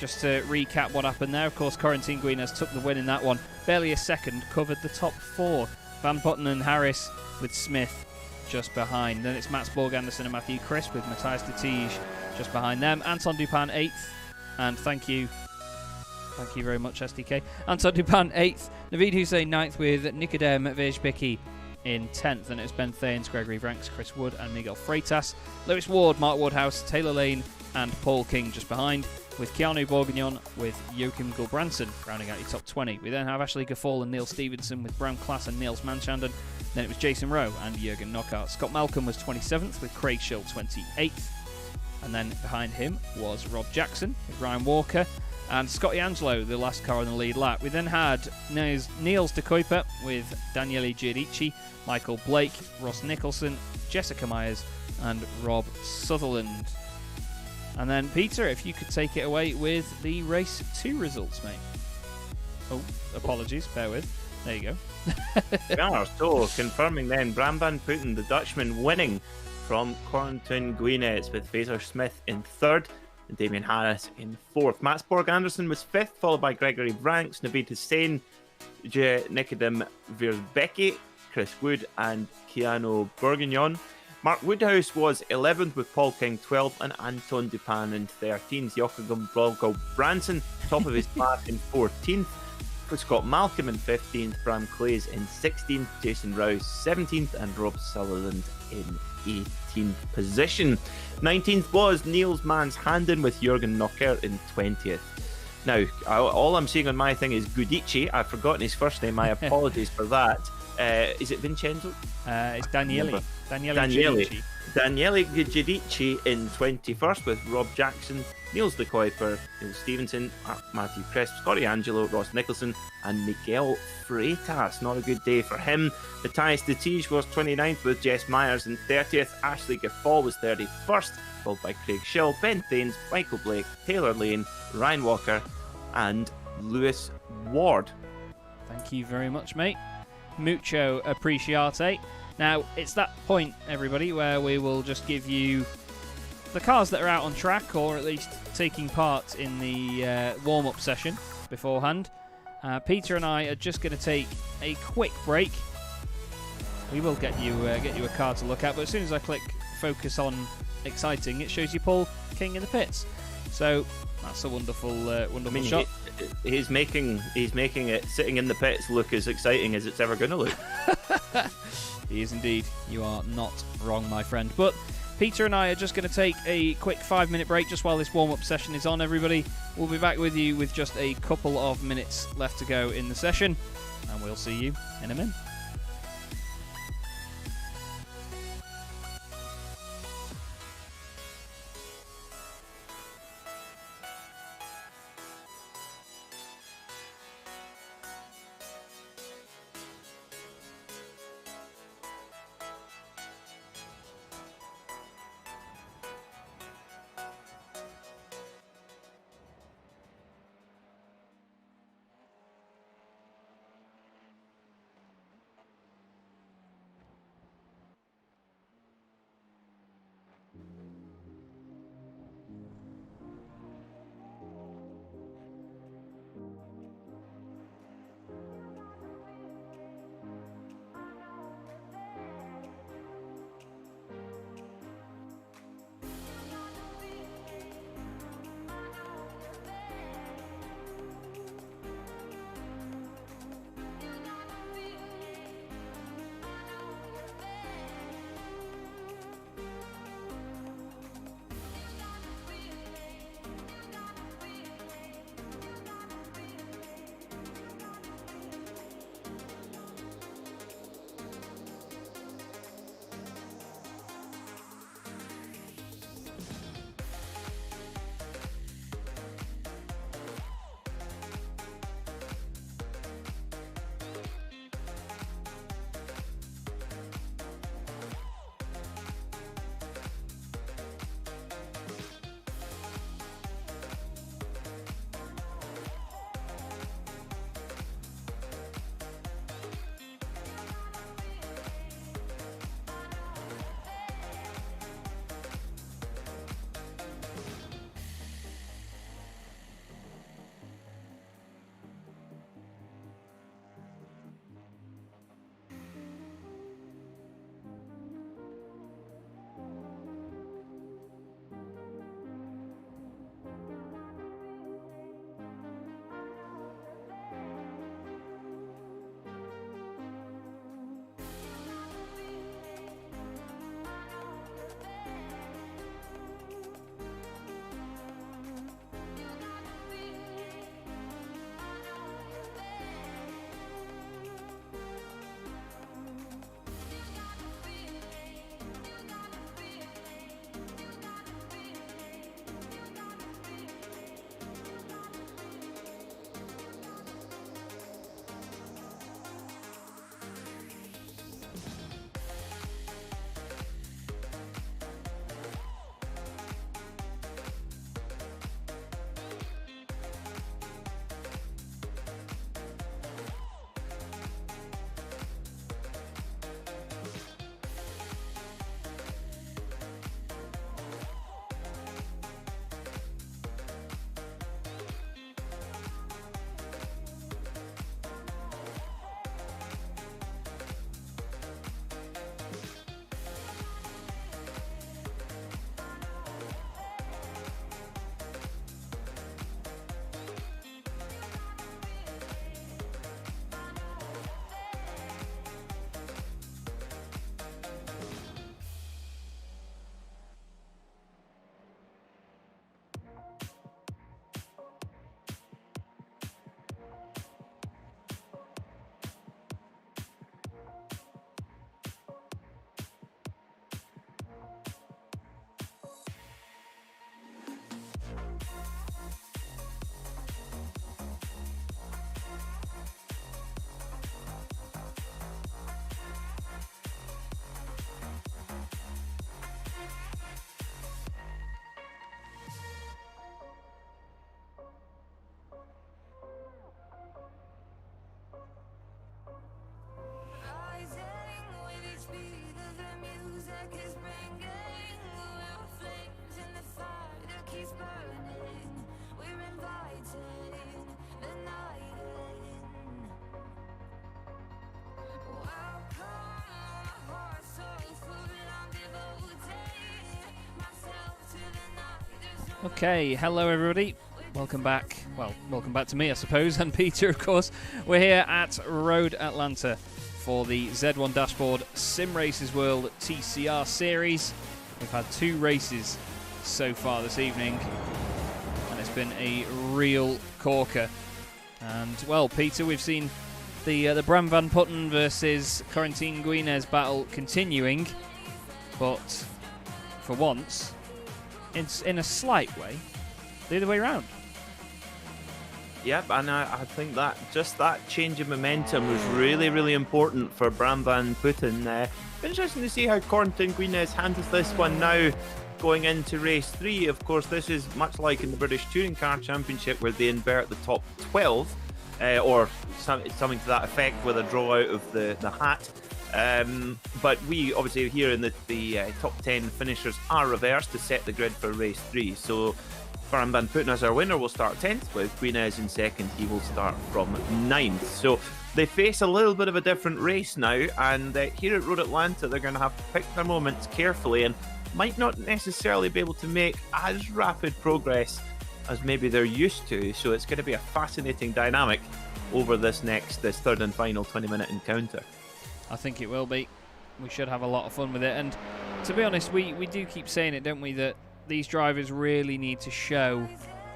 just to recap what happened there. Of course, Corentin Guinness took the win in that one. Barely a second, covered the top 4. Van Putten and Harris with Smith just behind. Then it's Mats Borg-Andersen and Matthew Crisp with Matthias Detige just behind them. Anton Dupin 8th, and thank you very much, SDK. Anton Dupin 8th, Naveed Hussein 9th with Nicodem Vij Bicky in 10th, and it's Ben Thanes, Gregory Vranks, Chris Wood and Miguel Freitas. Lewis Ward, Mark Woodhouse, Taylor Lane and Paul King just behind, with Keanu Bourguignon with Joachim Gulbranson rounding out your top 20. We then have Ashley Gaffall and Neil Stevenson with Brown Class and Niels Manchanden. Then it was Jason Rowe and Jurgen Knockout. Scott Malcolm was 27th with Craig Schill 28th. And then behind him was Rob Jackson with Ryan Walker and Scotty Angelo, the last car on the lead lap. We then had Niels de Kuiper with Daniele Giudici, Michael Blake, Ross Nicholson, Jessica Myers and Rob Sutherland. And then, Peter, if you could take it away with the race 2 results, mate. Oh, apologies, bear with. There you go. Yeah, so confirming then, Bram Van Putten, the Dutchman, winning from Cornton Gwynedd, with Fraser Smith in third and Damien Harris in fourth. Mats Borg Anderson was fifth, followed by Gregory Branks, Naveed Hussain, Nikodem Veerbeke, Chris Wood, and Keanu Bourguignon. Mark Woodhouse was 11th, with Paul King 12th and Anton Dupan in 13th. Joachim Blogel Branson, top of his class, in 14th. Scott Malcolm in 15th, Bram Clays in 16th, Jason Rouse 17th, and Rob Sutherland in 18th position. 19th was Niels Mans Handen, with Jurgen Nocker in 20th. Now, all I'm seeing on my thing is Gudici. I've forgotten his first name. My apologies for that. Is it Vincenzo? It's Daniele. Daniele Gudici in 21st, with Rob Jackson, Niels de Kuiper, Neil Stevenson, Matthew Crisp, Scotty Angelo, Ross Nicholson, and Miguel Freitas. Not a good day for him. Matthias de Tige was 29th, with Jess Myers in 30th. Ashley Gaffall was 31st, followed by Craig Schill, Ben Thanes, Michael Blake, Taylor Lane, Ryan Walker, and Lewis Ward. Thank you very much, mate. Mucho appreciate. Now, it's that point, everybody, where we will just give you the cars that are out on track, or at least taking part in the warm-up session beforehand. Peter and I are just going to take a quick break. We will get you a car to look at, but as soon as I click focus on exciting, it shows you Paul King in the pits. So that's a wonderful shot. He's making it sitting in the pits look as exciting as it's ever going to look. He is indeed. You are not wrong, my friend. But Peter and I are just going to take a quick 5-minute break just while this warm-up session is on, everybody. We'll be back with you with just a couple of minutes left to go in the session, and we'll see you in a minute. Okay, hello everybody. Welcome back. Well, welcome back to me, I suppose, and Peter, of course. We're here at Road Atlanta for the Z1 Dashboard Simracersworld TCR series. We've had 2 races so far this evening, and it's been a real corker. And, well, Peter, we've seen the Bram Van Putten versus Corentin Guinez battle continuing, but for once, it's in a slight way the other way around. Yep, and I think that just that change of momentum was really, really important for Bram Van Putten. Interesting to see how Corentin Guinez handles this one now going into race 3. Of course, this is much like in the British Touring Car Championship where they invert the top 12, or something to that effect with a draw out of the hat. But we obviously here in the top 10 finishers are reversed to set the grid for race 3. So Bram Van Putten as our winner will start 10th, with Guinez in 2nd. He will start from 9th. So they face a little bit of a different race now, and here at Road Atlanta they're going to have to pick their moments carefully and might not necessarily be able to make as rapid progress as maybe they're used to. So it's going to be a fascinating dynamic over this third and final 20-minute encounter. I think it will be. We should have a lot of fun with it. And to be honest, we do keep saying it, don't we, that these drivers really need to show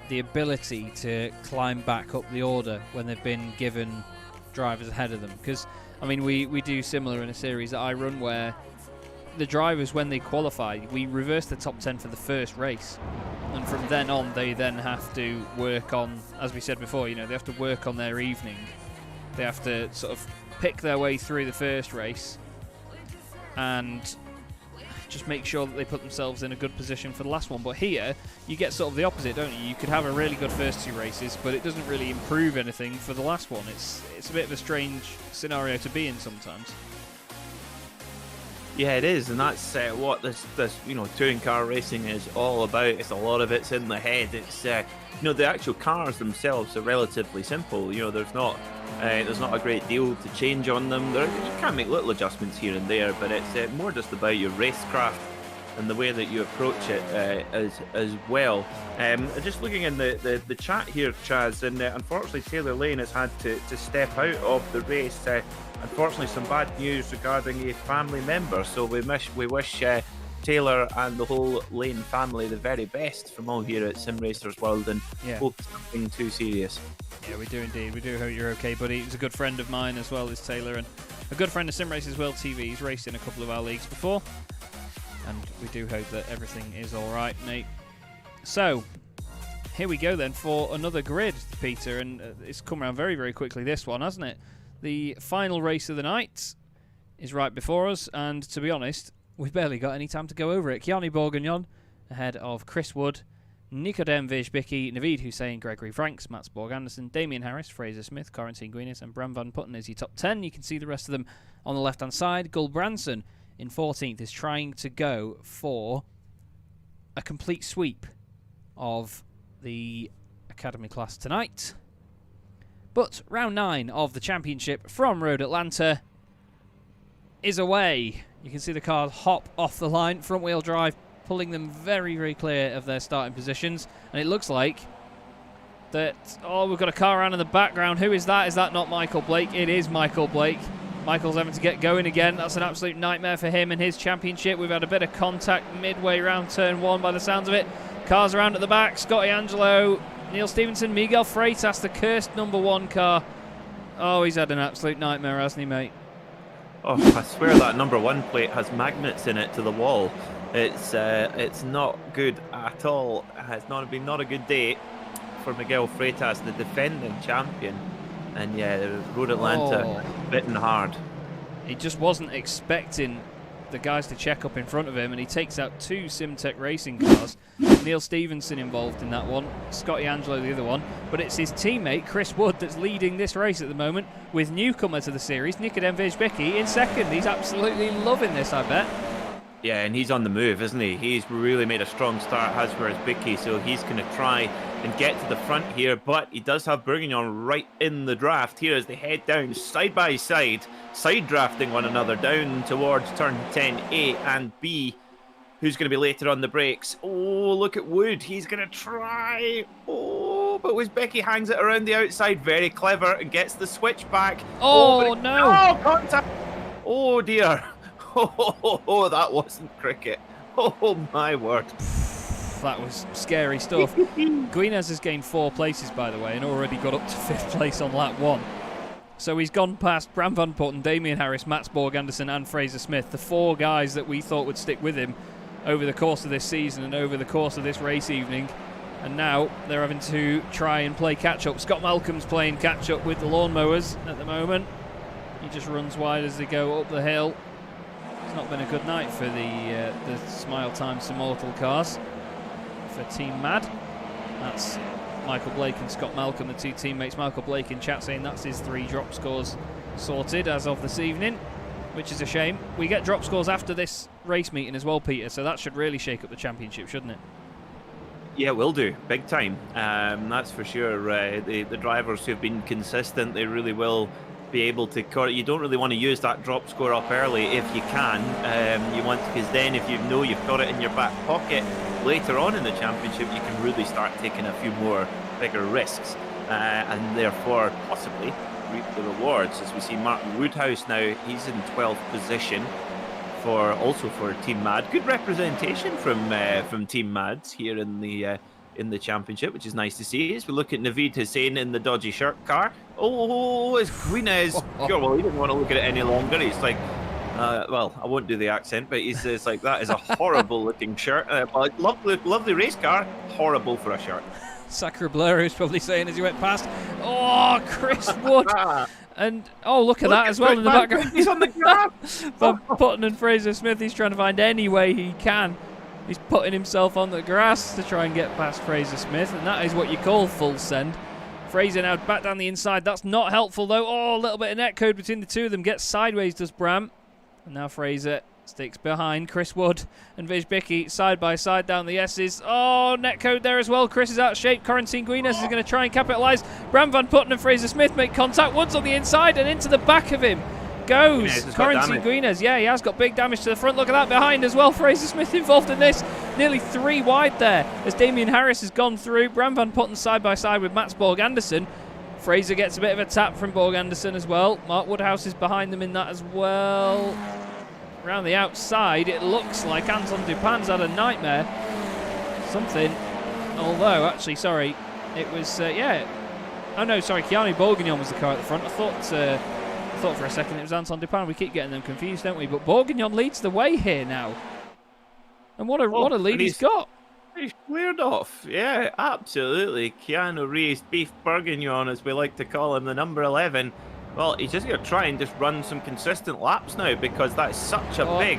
the ability to climb back up the order when they've been given drivers ahead of them. Because, I mean, we do similar in a series that I run where the drivers, when they qualify, we reverse the top 10 for the first race. And from then on, they then have to work on, as we said before, you know, they have to work on their evening. They have to sort of pick their way through the first race and just make sure that they put themselves in a good position for the last one. But here, you get sort of the opposite, don't you? You could have a really good first 2 races, but it doesn't really improve anything for the last one. It's a bit of a strange scenario to be in sometimes. Yeah, it is, and that's what this touring car racing is all about. It's a lot of it's in the head. It's the actual cars themselves are relatively simple. You know, there's not a great deal to change on them. You can make little adjustments here and there, but it's more just about your racecraft and the way that you approach it as well. Just looking in the chat here, Chaz, and unfortunately Taylor Lane has had to step out of the race. Unfortunately, some bad news regarding a family member. So we wish Taylor and the whole Lane family the very best from all here at Simracersworld, and hope it's nothing too serious. Yeah, we do indeed. We do hope you're okay, buddy. He's a good friend of mine as well, is Taylor, and a good friend of Simracersworld TV. He's raced in a couple of our leagues before, and we do hope that everything is all right, mate. So, here we go then for another grid, Peter, and it's come around very, very quickly, this one, hasn't it? The final race of the night is right before us, and to be honest, we've barely got any time to go over it. Kiani Bourguignon ahead of Chris Wood, Nicodem Vijbicki, Naveed Hussein, Gregory Franks, Mats Borg Anderson, Damien Harris, Fraser Smith, Corentin Guinez, and Bram Van Putten is your top 10. You can see the rest of them on the left-hand side. Gulbranson in 14th is trying to go for a complete sweep of the Academy class tonight. But round 9 of the championship from Road Atlanta is away. You can see the cars hop off the line, front-wheel drive, pulling them very, very clear of their starting positions. And it looks like that... Oh, we've got a car around in the background. Who is that? Is that not Michael Blake? It is Michael Blake. Michael's having to get going again. That's an absolute nightmare for him and his championship. We've had a bit of contact midway around turn 1 by the sounds of it. Cars around at the back. Scotty Angelo, Neil Stevenson, Miguel Freitas, the cursed number 1 car. Oh, he's had an absolute nightmare, hasn't he, mate? Oh, I swear that number 1 plate has magnets in it to the wall. It's not good at all. It's been not a good day for Miguel Freitas, the defending champion. And yeah, Road Atlanta bitten hard. He just wasn't expecting the guys to check up in front of him, and he takes out 2 Simtech racing cars. Neil Stevenson involved in that one, Scotty Angelo the other one, but it's his teammate Chris Wood that's leading this race at the moment, with newcomer to the series Nicodem Vijbicki in 2nd. He's absolutely loving this, I bet. Yeah, and he's on the move, isn't he? He's really made a strong start, has Vijbicki, so he's going to try and get to the front here, but he does have Bourguignon right in the draft here as they head down side by side drafting one another down towards turn 10A and B. who's going to be later on the brakes. Oh, look at Wood. He's going to try. Oh, but Wisbecki hangs it around the outside. Very clever and gets the switch back. Oh, no. Oh, contact. Oh, dear. Oh, that wasn't cricket. Oh, my word. That was scary stuff. Guinez has gained 4 places, by the way, and already got up to 5th place on lap 1. So he's gone past Bram van Putten, Damien Harris, Mats Borg Anderson and Fraser Smith, the 4 guys that we thought would stick with him over the course of this season and over the course of this race evening. And now they're having to try and play catch-up. Scott Malcolm's playing catch-up with the lawnmowers at the moment. He just runs wide as they go up the hill. It's not been a good night for the Smile Times Immortal cars for Team Mad. That's Michael Blake and Scott Malcolm, the 2 teammates. Michael Blake in chat saying that's his 3 drop scores sorted as of this evening, which is a shame. We get drop scores after this race meeting as well, Peter, so that should really shake up the championship, shouldn't it? Yeah, will do. Big time. That's for sure. The drivers who've been consistent, they really will be able to... You don't really want to use that drop score up early if you can. You want, because then if you know you've got it in your back pocket, later on in the championship, you can really start taking a few more bigger risks and therefore possibly reap the rewards. As we see Martin Woodhouse now, he's in 12th position also for Team Mad. Good representation from Team Mads here in the championship, which is nice to see. As we look at Naveed Hussain in the dodgy shirt car. Oh, it's Guinez. Well, he didn't want to look at it any longer. He's like, well, I won't do the accent, but he's like, that is a horrible looking shirt. Lovely race car, horrible for a shirt. Sacre Blur is probably saying as he went past. Oh, Chris Wood. And, oh, look at that as well in the background. He's on the ground. Van Putten and Fraser Smith, he's trying to find any way he can. He's putting himself on the grass to try and get past Fraser Smith, and that is what you call full send. Fraser now back down the inside. That's not helpful, though. Oh, a little bit of netcode between the 2 of them. Gets sideways, does Bram. And now Fraser sticks behind Chris Wood and Wisbecki side by side down the S's. Oh, netcode there as well. Chris is out of shape. Corentin Guinez is going to try and capitalise. Bram van Putten and Fraser Smith make contact. Wood's on the inside and into the back of him goes Corentin Guinez. Yeah, he has got big damage to the front. Look at that behind as well. Fraser Smith involved in this. Nearly 3 wide there as Damien Harris has gone through. Bram van Putten side by side with Mats Borg Anderson. Fraser gets a bit of a tap from Borg Anderson as well. Mark Woodhouse is behind them in that as well. Around the outside, it looks like Anton Dupin's had a nightmare. Something. Although, actually, sorry, it was, yeah. Oh, no, sorry, Kiani Bourguignon was the car at the front. I thought for a second it was Anton Dupin. We keep getting them confused, don't we? But Bourguignon leads the way here now. And what a lead he's got. He's cleared off. Yeah, absolutely. Keanu Reeves, Beef Bourguignon, as we like to call him, the number 11. Well, he's just going to try and just run some consistent laps now because that's such a big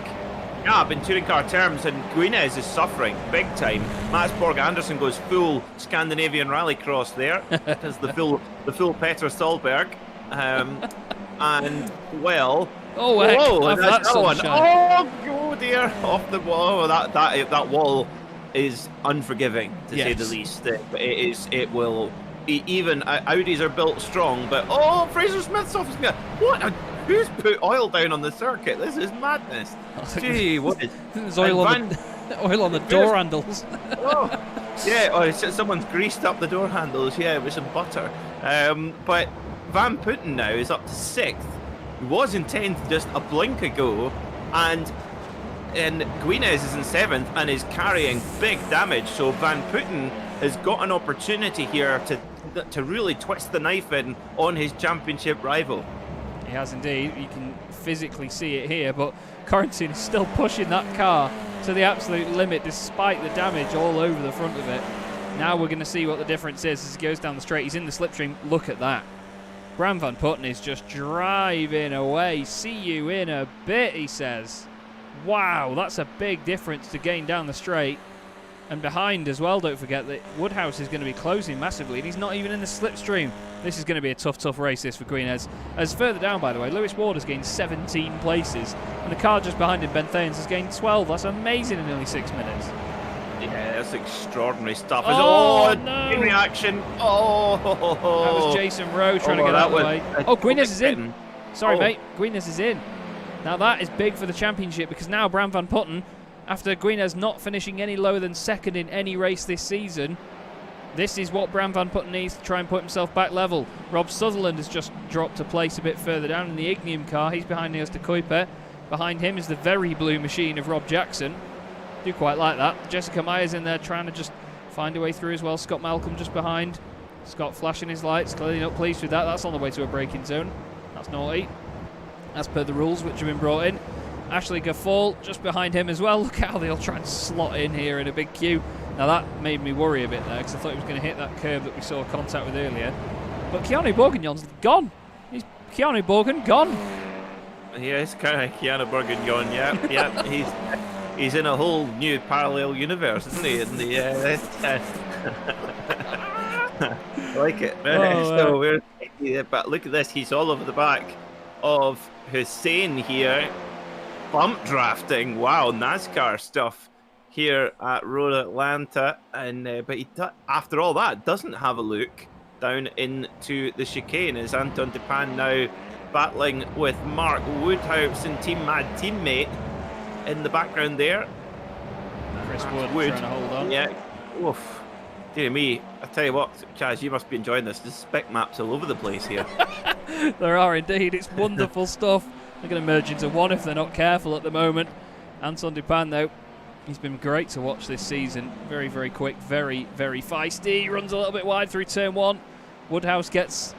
gap in touring car terms, and Guinez is suffering big time. Mats Borg Anderson goes full Scandinavian rallycross there. Does the full Petter Solberg. And, well... Oh, heck. Whoa, that's one. Sunshine. Oh, dear. Off the wall. That wall is unforgiving, to say the least. It will... Even Audis are built strong, but Fraser Smith's off his gun. Who's put oil down on the circuit? This is madness. Gee, what is? There's oil on the door handles. Someone's greased up the door handles. Yeah, with some butter. But Van Putten now is up to 6th. He was in 10th just a blink ago, and Guinez is in 7th and is carrying big damage. So Van Putten has got an opportunity here to really twist the knife in on his championship rival. He has indeed. You can physically see it here, but Corentin is still pushing that car to the absolute limit despite the damage all over the front of it. Now we're going to see what the difference is as he goes down the straight. He's in the slipstream. Look at that. Bram van Putten is just driving away. See you in a bit, he says. Wow, that's a big difference to gain down the straight. And behind as well, don't forget that Woodhouse is going to be closing massively, and he's not even in the slipstream. This is going to be a tough race, this, for Guinez. As further down, by the way, Lewis Ward has gained 17 places, and the car just behind him, Ben Thayens, has gained 12. That's amazing in nearly 6 minutes. Yeah, that's extraordinary stuff. No. In reaction. Oh. That was Jason Rowe trying to get out of the way. Guinez is in. Sorry, mate. Guinez is in. Now that is big for the championship because now Bram van Putten after Guinness not finishing any lower than second in any race this season. This is what Bram van Putten needs to try and put himself back level. Rob Sutherland has just dropped a place a bit further down in the Ignium car. He's behind Niels de Kuiper. Behind him is the very blue machine of Rob Jackson. Do quite like that. Jessica Myers in there trying to just find a way through as well. Scott Malcolm just behind. Scott flashing his lights, clearly not pleased with that. That's on the way to a braking zone. That's naughty, as per the rules which have been brought in. Ashley Gaffall just behind him as well. Look how they'll try and slot in here in a big queue. Now that made me worry a bit there, because I thought he was going to hit that curb that we saw contact with earlier. But Keanu Bourguignon's gone. He's Keanu Bourguignon gone. Yeah, it's kind of Keanu Bourguignon. Yeah. He's in a whole new parallel universe, isn't he? In the I like it. But look at this. He's all over the back of Hussein here. Bump drafting. Wow, NASCAR stuff here at Road Atlanta. And but after all that, doesn't have a look down into the chicane. Is Anton Depan now battling with Mark Woodhouse and Team Mad teammate in the background there? Chris Wood trying to hold on. Yeah. Oof. Dear me. I tell you what, Chaz, you must be enjoying this. There's spec maps all over the place here. There are indeed. It's wonderful stuff. They're going to merge into one if they're not careful at the moment. Anton Dupin, though, he's been great to watch this season. Very, very quick, very, very feisty. Runs a little bit wide through turn one. Woodhouse gets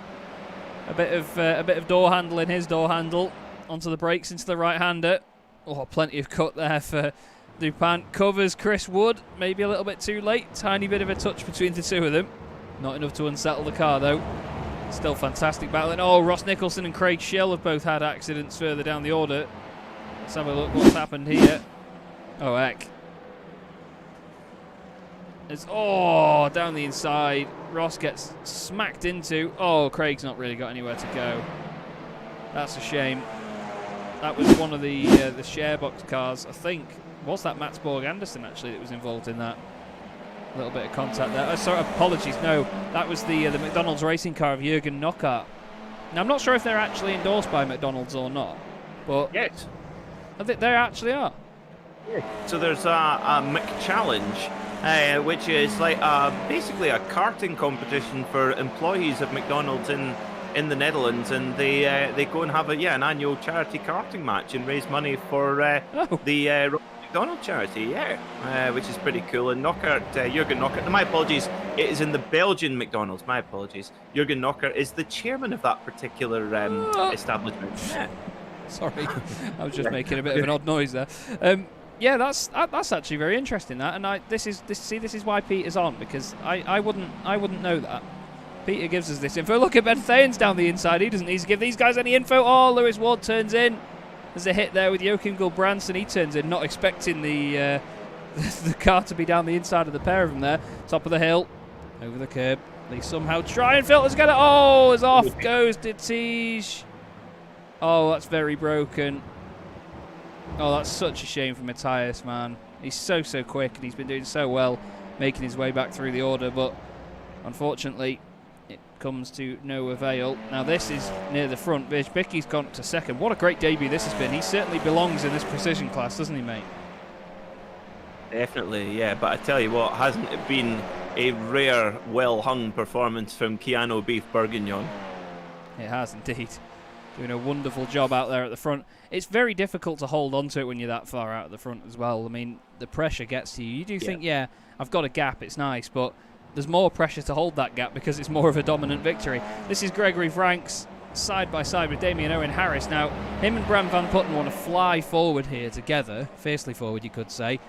a bit of door handle in his door handle onto the brakes into the right-hander. Oh, plenty of cut there for Dupin. Covers Chris Wood, maybe a little bit too late. Tiny bit of a touch between the two of them. Not enough to unsettle the car, though. Still fantastic battling. Oh, Ross Nicholson and Craig Schill have both had accidents further down the order. Let's have a look what's happened here. Oh, heck. It's, down the inside. Ross gets smacked into. Oh, Craig's not really got anywhere to go. That's a shame. That was one of the Sharebox cars, I think. Was that Mats Borg Anderson, actually, that was involved in that? A little bit of contact there. Oh, sorry, apologies. No, that was the McDonald's racing car of Jürgen Knockaert. Now, I'm not sure if they're actually endorsed by McDonald's or not, but yes, I think they actually are. Yeah. So there's a McChallenge, which is like basically a karting competition for employees of McDonald's in the Netherlands, and they go and have an annual charity karting match and raise money for the McDonald charity, which is pretty cool. And Jürgen Knockaert, my apologies, it is in the Belgian McDonald's, my apologies. Jürgen Knockaert is the chairman of that particular establishment. Yeah. Sorry, I was just making a bit of an odd noise there. Yeah, that's actually very interesting. That, and this is why Peter's on, because I wouldn't know that. Peter gives us this info. Look at Ben Thanes down the inside. He doesn't need to give these guys any info. Oh, Lewis Ward turns in. There's a hit there with Joachim Gulbranson. He turns in, not expecting the car to be down the inside of the pair of them there. Top of the hill, over the curb. They somehow try and filter together. Oh, as off goes Detige. Oh, that's very broken. Oh, that's such a shame for Matthias, man. He's so quick, and he's been doing so well, making his way back through the order, but unfortunately, it comes to no avail. Now this is near the front. Bicky's gone to second. What a great debut this has been. He certainly belongs in this precision class, doesn't he, mate? Definitely, yeah. But I tell you what, hasn't it been a rare, well-hung performance from Keanu Beef Bourguignon? It has indeed. Doing a wonderful job out there at the front. It's very difficult to hold on to it when you're that far out at the front as well. I mean, the pressure gets to you. You do think, yeah, I've got a gap, it's nice, but there's more pressure to hold that gap because it's more of a dominant victory. This is Gregory Franks side by side with Damien Owen Harris. Now, him and Bram van Putten want to fly forward here together, fiercely forward you could say,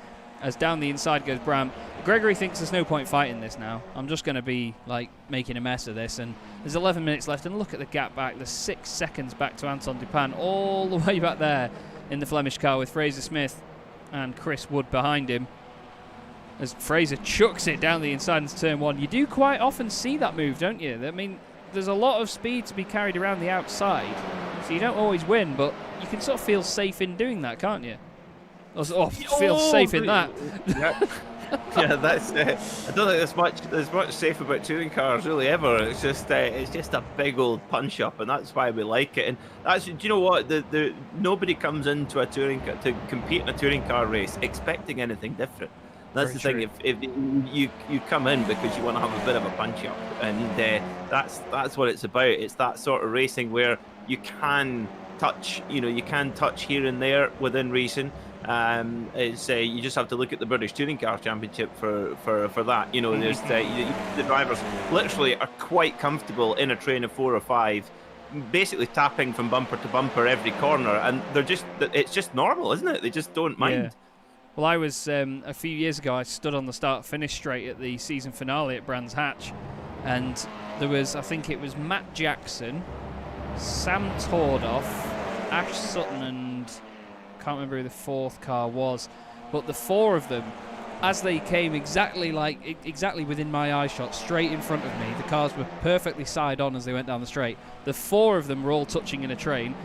as down the inside goes Bram. Gregory thinks there's no point fighting this now. I'm just going to be like making a mess of this, and there's 11 minutes left, and look at the gap back. There's 6 seconds back to Anton Dupin, all the way back there in the Flemish car with Fraser Smith and Chris Wood behind him. As Fraser chucks it down the inside into turn one. You do quite often see that move, don't you? I mean, there's a lot of speed to be carried around the outside, so you don't always win, but you can sort of feel safe in doing that, can't you? Feel safe in that. Yeah. Yeah, that's. I don't think there's much safe about touring cars really ever. It's just a big old punch up, and that's why we like it. And that's, do you know what? Nobody comes into a touring car to compete in a touring car race expecting anything different. That's the thing. If you come in because you want to have a bit of a punch up, and that's what it's about. It's that sort of racing where you can touch, you can touch here and there within reason. You just have to look at the British Touring Car Championship for that. There's the drivers literally are quite comfortable in a train of 4 or 5, basically tapping from bumper to bumper every corner, and it's just normal, isn't it? They just don't mind. Yeah. Well, I was a few years ago. I stood on the start-finish straight at the season finale at Brands Hatch, and there was, I think it was Matt Jackson, Sam Tordoff, Ash Sutton, and can't remember who the 4th car was, but the 4 of them, as they came exactly within my eye shot, straight in front of me, the cars were perfectly side on as they went down the straight. The 4 of them were all touching in a train.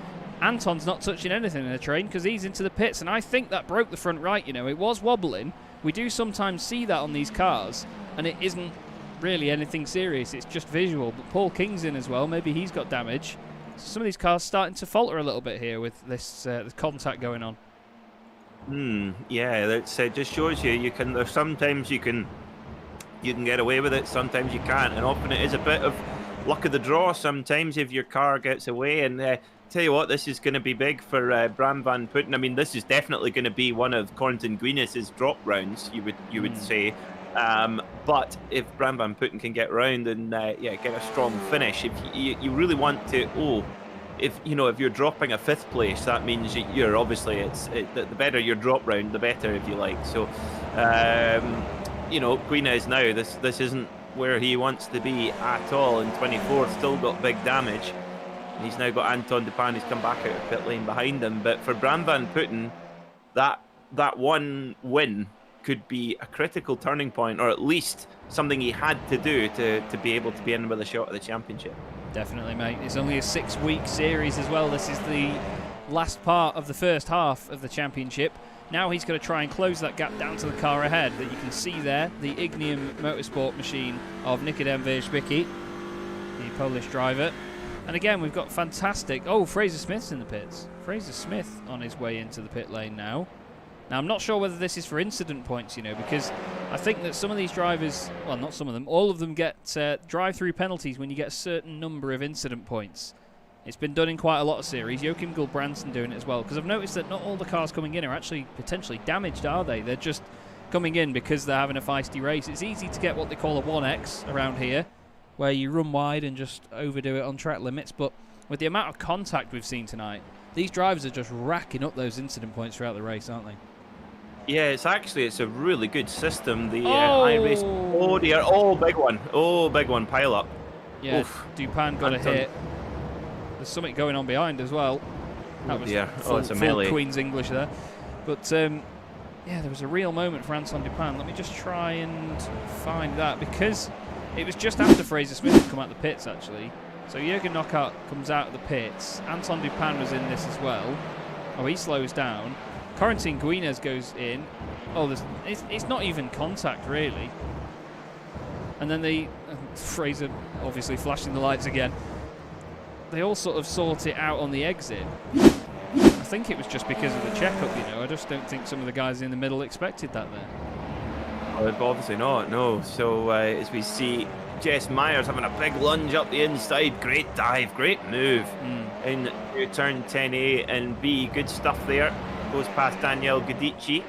Anton's not touching anything in a train because he's into the pits, and I think that broke the front right. It was wobbling. We do sometimes see that on these cars, and it isn't really anything serious. It's just visual. But Paul King's in as well. Maybe he's got damage. Some of these cars starting to falter a little bit here with this contact going on. Yeah, it just shows you can. There's sometimes you can get away with it. Sometimes you can't, and often it is a bit of luck of the draw. Sometimes if your car gets away, and tell you what, this is going to be big for Bram Van Putten. I mean, this is definitely going to be one of Cornton Guinness's drop rounds. You would say. But if Bram Van Putten can get round and get a strong finish, if you really want to, if you're dropping a 5th place, that means you're obviously the better your drop round, the better, if you like. So, Guinness now, this isn't where he wants to be at all. In 24th, still got big damage. He's now got Anton Dupin, who's come back out of pit lane behind him. But for Bram Van Putten, that one win could be a critical turning point, or at least something he had to do to be able to be in with a shot at the championship. Definitely, mate. It's only a 6-week series as well. This is the last part of the first half of the championship. Now he's going to try and close that gap down to the car ahead that you can see there, the Ignium Motorsport machine of Nikodem Wierzbicki, the Polish driver. And again, we've got fantastic... Oh, Fraser Smith's in the pits. Fraser Smith on his way into the pit lane now. Now, I'm not sure whether this is for incident points, because I think that some of these drivers... Well, not some of them. All of them get drive-through penalties when you get a certain number of incident points. It's been done in quite a lot of series. Joachim Gulbrandsen doing it as well. Because I've noticed that not all the cars coming in are actually potentially damaged, are they? They're just coming in because they're having a feisty race. It's easy to get what they call a 1X around here, where you run wide and just overdo it on track limits. But with the amount of contact we've seen tonight, these drivers are just racking up those incident points throughout the race, aren't they? Yeah, it's a really good system. The iRace. Oh dear! Oh, big one! Pile up. Yeah, Oof. Dupin got a hit. There's something going on behind as well. That was full Queen's English there. But there was a real moment for Anton Dupin. Let me just try and find that, because it was just after Fraser Smith had come out of the pits, actually. So Jürgen Knockaert comes out of the pits. Anton Dupin was in this as well. Oh, he slows down. Corentin Guinez goes in. Oh, it's not even contact, really. And then Fraser obviously flashing the lights again. They all sort of sort it out on the exit. I think it was just because of the checkup, I just don't think some of the guys in the middle expected that there. Oh, obviously not, no. So as we see Jess Myers having a big lunge up the inside. Great dive, great move in turn 10A and B. Good stuff there. Goes past Daniel Gudici.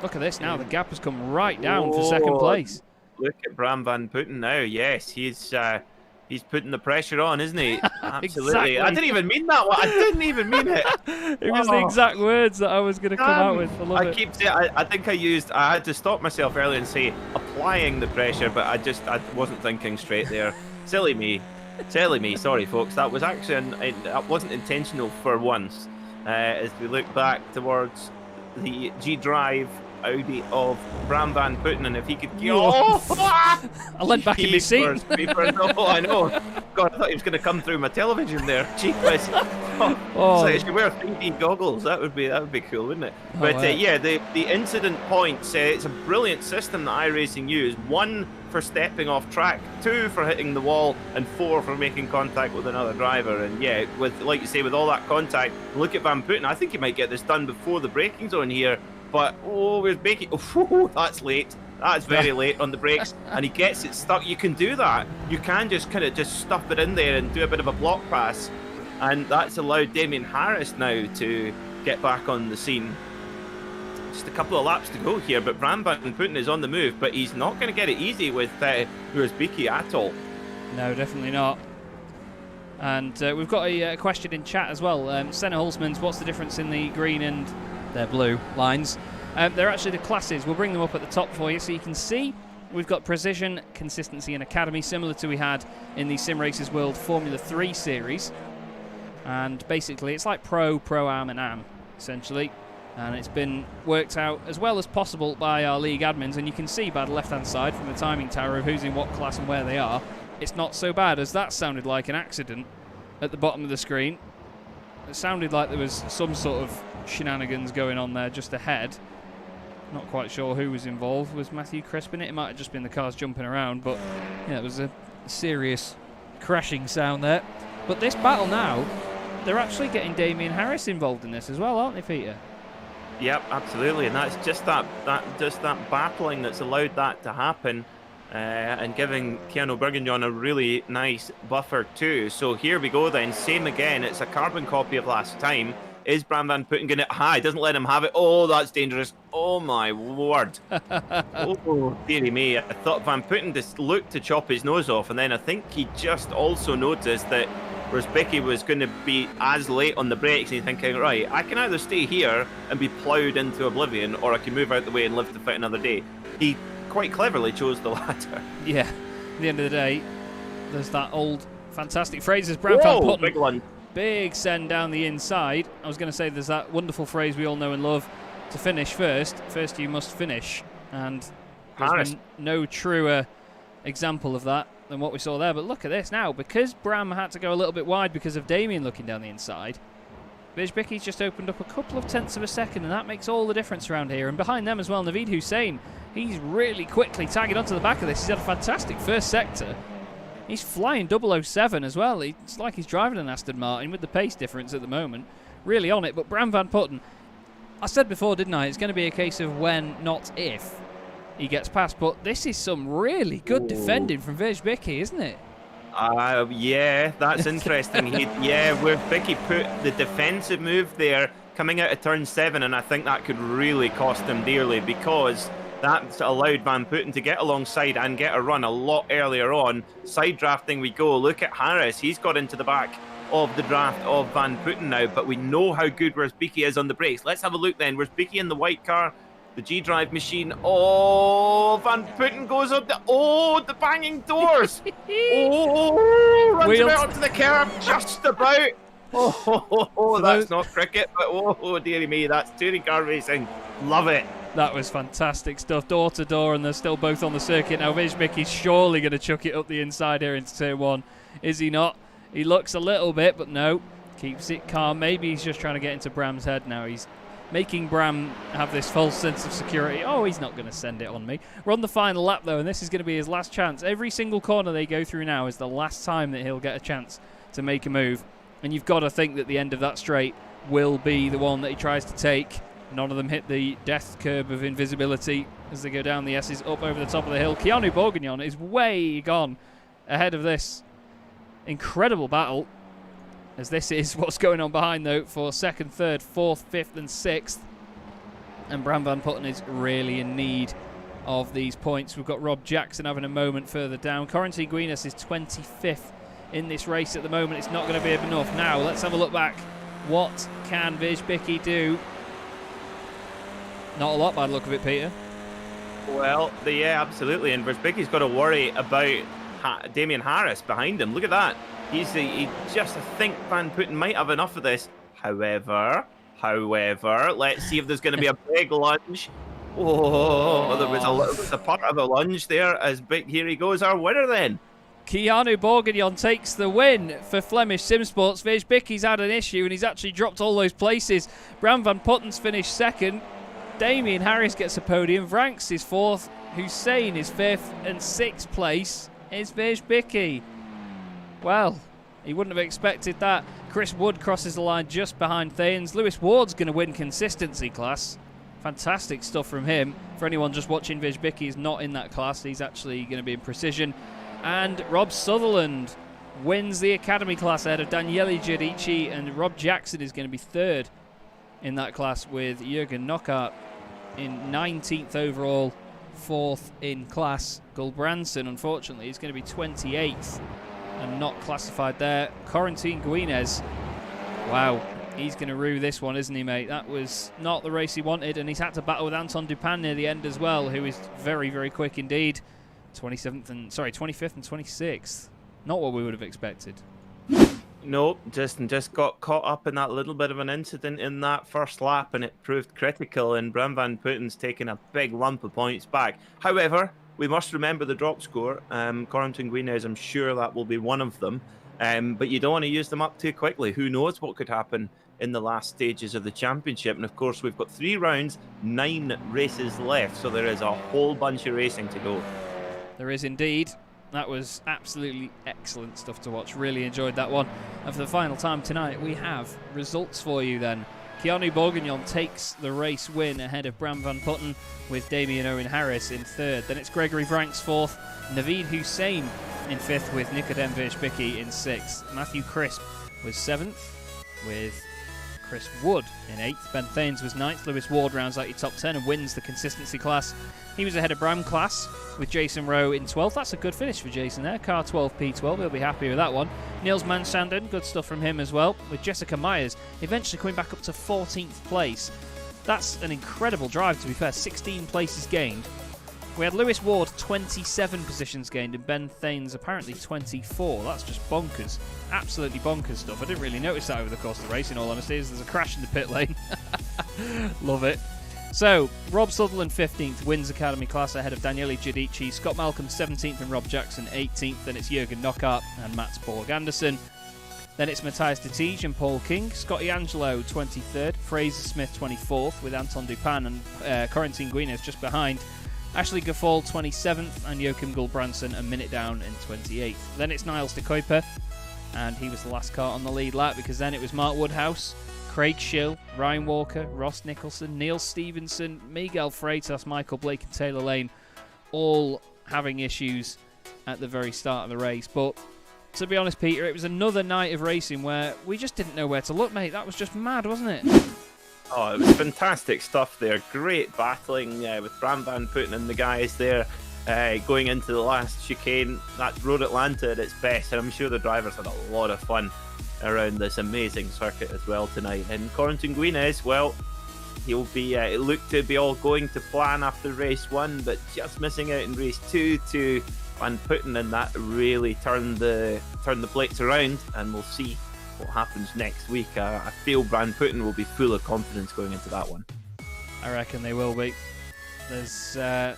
Look at this now. The gap has come right down for second place. Look at Bram Van Putten now. Yes, he's putting the pressure on, isn't he? Absolutely. Exactly. I didn't even mean that one. I didn't even mean it. It was the exact words that I was going to come out with. I love it. Keep saying. I think I had to stop myself earlier and say applying the pressure, but I wasn't thinking straight there. Silly me. Sorry, folks. That was actually that wasn't intentional for once. As we look back towards the G Drive Audi of Bram Van Putten, and if he could... I leant back in my seat. Oh, I know. God, I thought he was going to come through my television there. Jeepers. So you should wear 3D goggles. That would be cool, wouldn't it? But yeah, the incident points. It's a brilliant system that iRacing use. 1 for stepping off track, 2 for hitting the wall, and 4 for making contact with another driver. And yeah, with, like you say, with all that contact, look at Van Putten. I think he might get this done before the braking zone here. But where's Becky? Oh, that's late. That's very late on the brakes, and he gets it stuck. You can do that. You can just kind of just stuff it in there and do a bit of a block pass, and that's allowed Damien Harris now to get back on the scene. Just a couple of laps to go here, but Bram Van Putten is on the move, but he's not going to get it easy with Becky at all. No, definitely not. And we've got a question in chat as well. Senna Hulsman's, what's the difference in the green and their blue lines? They're actually the classes. We'll bring them up at the top for you so you can see. We've got Precision, Consistency and Academy, similar to we had in the Simracersworld Formula 3 series. And basically it's like Pro, Pro-Am and Am, essentially. And it's been worked out as well as possible by our league admins. And you can see by the left-hand side from the timing tower of who's in what class and where they are. It's not so bad, as that sounded like an accident at the bottom of the screen. It sounded like there was some sort of shenanigans going on there just ahead. Not quite sure who was involved. Was Matthew Crispin it? It might have just been the cars jumping around, but yeah, it was a serious crashing sound there. But this battle now, they're actually getting Damien Harris involved in this as well, aren't they, Peter? Yep, absolutely, and that's just that battling that's allowed that to happen, and giving Keanu Bourguignon a really nice buffer too. So here we go then, same again. It's a carbon copy of last time. Is Bram Van Putten going to... doesn't let him have it. Oh, that's dangerous. Oh, my word. Oh, dearie me. I thought Van Putten just looked to chop his nose off, and then I think he just also noticed that Rosbicki was going to be as late on the brakes, and he's thinking, right, I can either stay here and be ploughed into oblivion, or I can move out the way and live to fight another day. He quite cleverly chose the latter. Yeah. At the end of the day, there's that old fantastic phrase as Bram Van Putten. Big one. Big send down the inside. I was going to say there's that wonderful phrase we all know and love, to finish first. First you must finish. And there's been no truer example of that than what we saw there. But look at this now. Because Bram had to go a little bit wide because of Damien looking down the inside, Bijbicki's just opened up a couple of tenths of a second, and that makes all the difference around here. And behind them as well, Naveed Hussein. He's really quickly tagging onto the back of this. He's had a fantastic first sector. He's flying 007 as well. It's like he's driving an Aston Martin with the pace difference at the moment. Really on it. But Bram Van Putten, I said before, didn't I? It's going to be a case of when, not if, he gets past. But this is some really good defending from Bijbicki, isn't it? Yeah, that's interesting. Where Vicky put the defensive move there coming out of turn 7, and I think that could really cost him dearly, because that's allowed Van Putten to get alongside and get a run a lot earlier on. Side drafting we go. Look at Harris. He's got into the back of the draft of Van Putten now, but we know how good Rosbicki is on the brakes. Let's have a look then. Rosbicki in the white car, the G-Drive machine. Oh, Van Putten goes up the banging doors. Runs about onto the curb, just about. That's not cricket, but oh, dearie me, that's touring car racing. Love it. That was fantastic stuff, door to door, and they're still both on the circuit now. Bijbicki's surely going to chuck it up the inside here into turn 1. Is he not? He looks a little bit, but no. Keeps it calm. Maybe he's just trying to get into Bram's head now. He's making Bram have this false sense of security. Oh, he's not going to send it on me. We're on the final lap, though, and this is going to be his last chance. Every single corner they go through now is the last time that he'll get a chance to make a move. And you've got to think that the end of that straight will be the one that he tries to take. None of them hit the death curb of invisibility as they go down the S's up over the top of the hill. Keanu Bourguignon is way gone ahead of this incredible battle, as this is what's going on behind, though, for 2nd, 3rd, 4th, 5th and 6th. And Bram Van Putten is really in need of these points. We've got Rob Jackson having a moment further down. Corentin Guinness is 25th in this race at the moment. It's not going to be enough. Now, let's have a look back. What can Bijbicki do? Not a lot by the look of it, Peter. Well, yeah, absolutely. And Bijbicki's got to worry about Damien Harris behind him. Look at that. I think Van Putten might have enough of this. However, let's see if there's going to be a big lunge. Oh, there was a part of a lunge there. Here he goes, our winner then. Keanu Bourguignon takes the win for Flemish Simsports. Vijbicky's had an issue and he's actually dropped all those places. Bram van Putten's finished second. Damien Harris gets a podium. Vranks is fourth. Hussein is fifth. And sixth place is Vijbicky. Well, he wouldn't have expected that. Chris Wood crosses the line just behind Thanes. Lewis Ward's going to win consistency class. Fantastic stuff from him. For anyone just watching, Vijbicky is not in that class. He's actually going to be in precision. And Rob Sutherland wins the Academy class ahead of Daniele Giudici, and Rob Jackson is going to be third in that class with Jürgen Knockhart in 19th overall, fourth in class. Gulbranson, unfortunately, is going to be 28th and not classified there. Corentin Guinez, wow, he's going to rue this one, isn't he, mate? That was not the race he wanted, and he's had to battle with Anton Dupin near the end as well, who is very, very quick indeed. 25th and 26th. Not what we would have expected. Nope, just got caught up in that little bit of an incident in that first lap, and it proved critical, and Bram van Putten's taken a big lump of points back. However, we must remember the drop score. Corentin Guinez, I'm sure that will be one of them, but you don't want to use them up too quickly. Who knows what could happen in the last stages of the championship. And of course, we've got 3 rounds, 9 races left, so there is a whole bunch of racing to go. There is indeed. That was absolutely excellent stuff to watch. Really enjoyed that one. And for the final time tonight, we have results for you then. Keanu Bourguignon takes the race win ahead of Bram van Putten with Damien Owen Harris in third. Then it's Gregory Vranks fourth, Naveed Hussein in fifth with Nikodem Vijbicky in sixth. Matthew Crisp was seventh with Chris Wood in 8th. Ben Thanes was 9th. Lewis Ward rounds out your top 10 and wins the consistency class. He was ahead of Bram class with Jason Rowe in 12th. That's a good finish for Jason there. Car 12, P12. He'll be happy with that one. Niels Mansanden, good stuff from him as well. With Jessica Myers eventually coming back up to 14th place. That's an incredible drive, to be fair. 16 places gained. We had Lewis Ward 27 positions gained and Ben Thanes apparently 24. That's just bonkers. Absolutely bonkers stuff. I didn't really notice that over the course of the race, in all honesty. There's a crash in the pit lane. Love it. So, Rob Sutherland 15th, wins Academy class ahead of Daniele Giudici. Scott Malcolm 17th and Rob Jackson 18th. Then it's Jürgen Knockhart and Mats Borg Anderson. Then it's Matthias de Tige and Paul King. Scotty Angelo 23rd. Fraser Smith 24th with Anton Dupin and Corentin Guinez just behind. Ashley Gaffal 27th and Joachim Gulbranson a minute down in 28th. Then it's Niles de Kuiper, and he was the last car on the lead lap, because then it was Mark Woodhouse, Craig Schill, Ryan Walker, Ross Nicholson, Neil Stevenson, Miguel Freitas, Michael Blake and Taylor Lane, all having issues at the very start of the race. But to be honest, Peter, it was another night of racing where we just didn't know where to look, mate. That was just mad, wasn't it? Oh, it was fantastic stuff there. Great battling with Bram van Putten and the guys there going into the last chicane. That's Road Atlanta at its best, and I'm sure the drivers had a lot of fun around this amazing circuit as well tonight. And Corentin Guinez, well, he'll be it looked to be all going to plan after race 1, but just missing out in race 2 to Van Putten, and that really turned the plates around, and we'll see what happens next week. I feel Van Putten will be full of confidence going into that one. I reckon they will be. There's a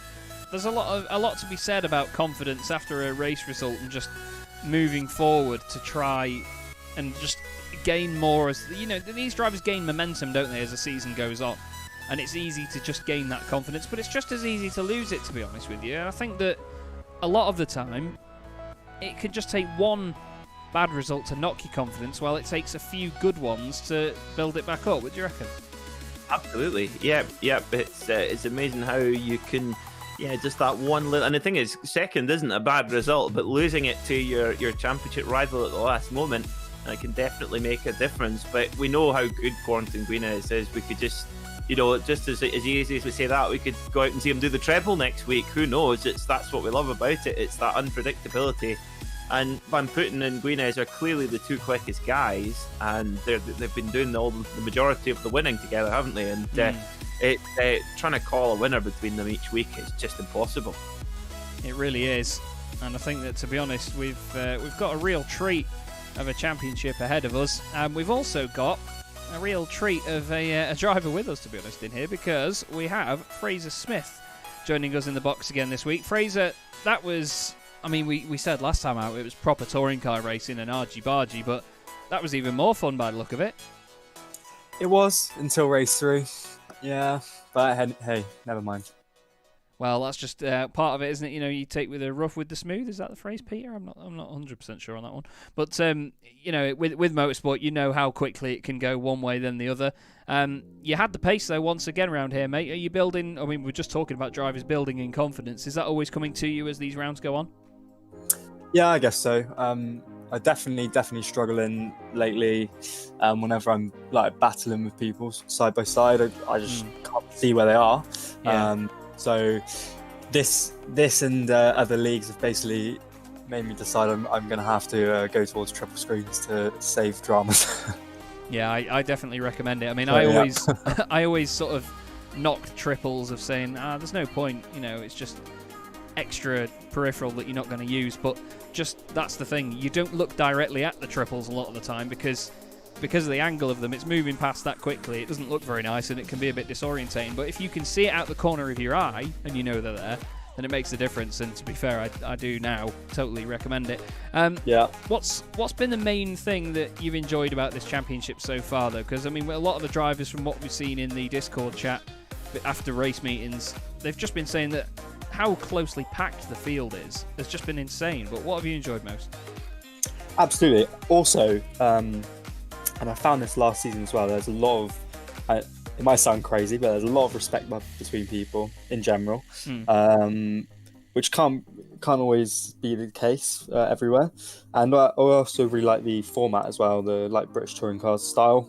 lot to be said about confidence after a race result and just moving forward to try and just gain more. As you know, these drivers gain momentum, don't they, as the season goes on, and it's easy to just gain that confidence, but it's just as easy to lose it, to be honest with you. And I think that a lot of the time it can just take one bad result to knock your confidence, while it takes a few good ones to build it back up. What do you reckon? Absolutely. Yep. It's amazing how you can, just that one little. And the thing is, second isn't a bad result, but losing it to your championship rival at the last moment, it can definitely make a difference. But we know how good Corentin Guinez is. We could just, just as easy as we say that, we could go out and see him do the treble next week. Who knows? That's what we love about it. It's that unpredictability. And Van Putten and Guinez are clearly the two quickest guys, and they've been doing the majority of the winning together, haven't they? And trying to call a winner between them each week is just impossible. It really is, and I think that, to be honest, we've got a real treat of a championship ahead of us. And we've also got a real treat of a driver with us, to be honest, in here, because we have Fraser Smith joining us in the box again this week. Fraser, that was, I mean, we said last time out it was proper touring car racing and argy-bargy, but that was even more fun by the look of it. It was, until race 3. Yeah, but hey, never mind. Well, that's just part of it, isn't it? You know, you take with the rough with the smooth. Is that the phrase, Peter? I'm not 100% sure on that one. But you know, with motorsport, you know how quickly it can go one way then the other. You had the pace though once again around here, mate. Are you building? I mean, we're just talking about drivers building in confidence. Is that always coming to you as these rounds go on? Yeah, I guess so. I definitely struggling lately. Whenever I'm like battling with people side by side, I just can't see where they are. Yeah. So this and other leagues have basically made me decide I'm going to have to go towards triple screens to save dramas. Yeah, I definitely recommend it. I mean, So, I always sort of knock triples of saying, there's no point, you know, it's just extra peripheral that you're not going to use. But just that's the thing, you don't look directly at the triples a lot of the time because of the angle of them, it's moving past that quickly. It doesn't look very nice and it can be a bit disorientating. But if you can see it out the corner of your eye and you know they're there, then it makes a difference. And to be fair, I do now totally recommend it. Yeah. What's been the main thing that you've enjoyed about this championship so far, though? Because I mean, a lot of the drivers, from what we've seen in the Discord chat after race meetings, they've just been saying that how closely packed the field is. It's just been insane. But what have you enjoyed most? Absolutely. Also, and I found this last season as well, there's a lot of, it might sound crazy, but there's a lot of respect between people in general, which can't always be the case everywhere. And I also really like the format as well, the like British touring cars style.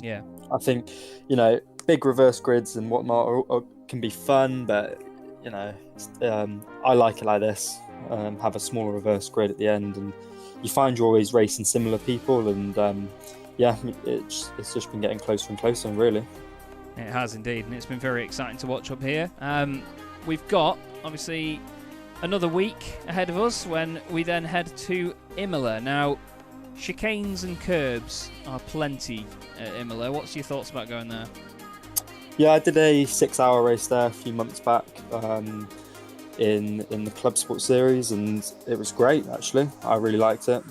Yeah. I think, you know, big reverse grids and whatnot can be fun, but, you know, I like it like this. Have a smaller reverse grid at the end, and you find you're always racing similar people, and yeah, it's just been getting closer and closer, really. It has indeed, and it's been very exciting to watch up here. We've got, obviously, another week ahead of us when we then head to Imola. Now, chicanes and curbs are plenty at Imola. What's your thoughts about going there? Yeah, I did a 6-hour race there a few months back in the Club Sport Series, and it was great, actually. I really liked it.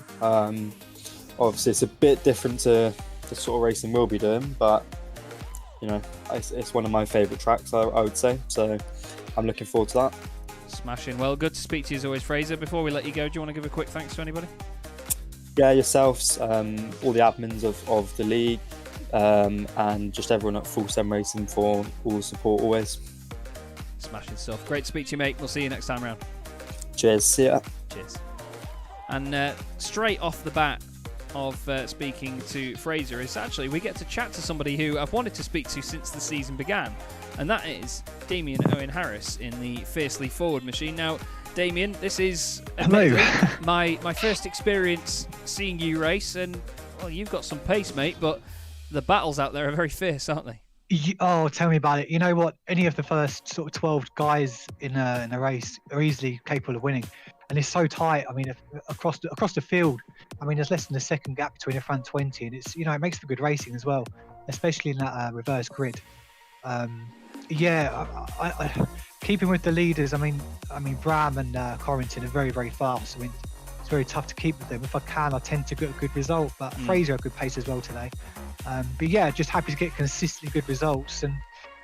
Obviously, it's a bit different to the sort of racing we'll be doing, but, you know, it's one of my favourite tracks, I would say. So I'm looking forward to that. Smashing. Well, good to speak to you as always, Fraser. Before we let you go, do you want to give a quick thanks to anybody? Yeah, yourselves, all the admins of the league, and just everyone at Full Sem Racing for all the support always. Smashing stuff. Great to speak to you, mate. We'll see you next time round. Cheers. See ya. Cheers. And straight off the bat of speaking to Fraser is actually we get to chat to somebody who I've wanted to speak to since the season began, and that is Damien Owen Harris in the Fiercely Forward machine. Now, Damien, this is my first experience seeing you race, and well, you've got some pace, mate, but the battles out there are very fierce, aren't they? Oh, tell me about it. You know what? Any of the first sort of 12 guys in a race are easily capable of winning. And it's so tight. I mean, across the field, I mean, there's less than a second gap between the front 20, and it's, you know, it makes for good racing as well, especially in that reverse grid. Yeah, I keeping with the leaders. I mean, Bram and Corrington are very, very fast. I mean, it's very tough to keep with them. If I can, I tend to get a good result. But Fraser had a good pace as well today. But yeah, just happy to get consistently good results, and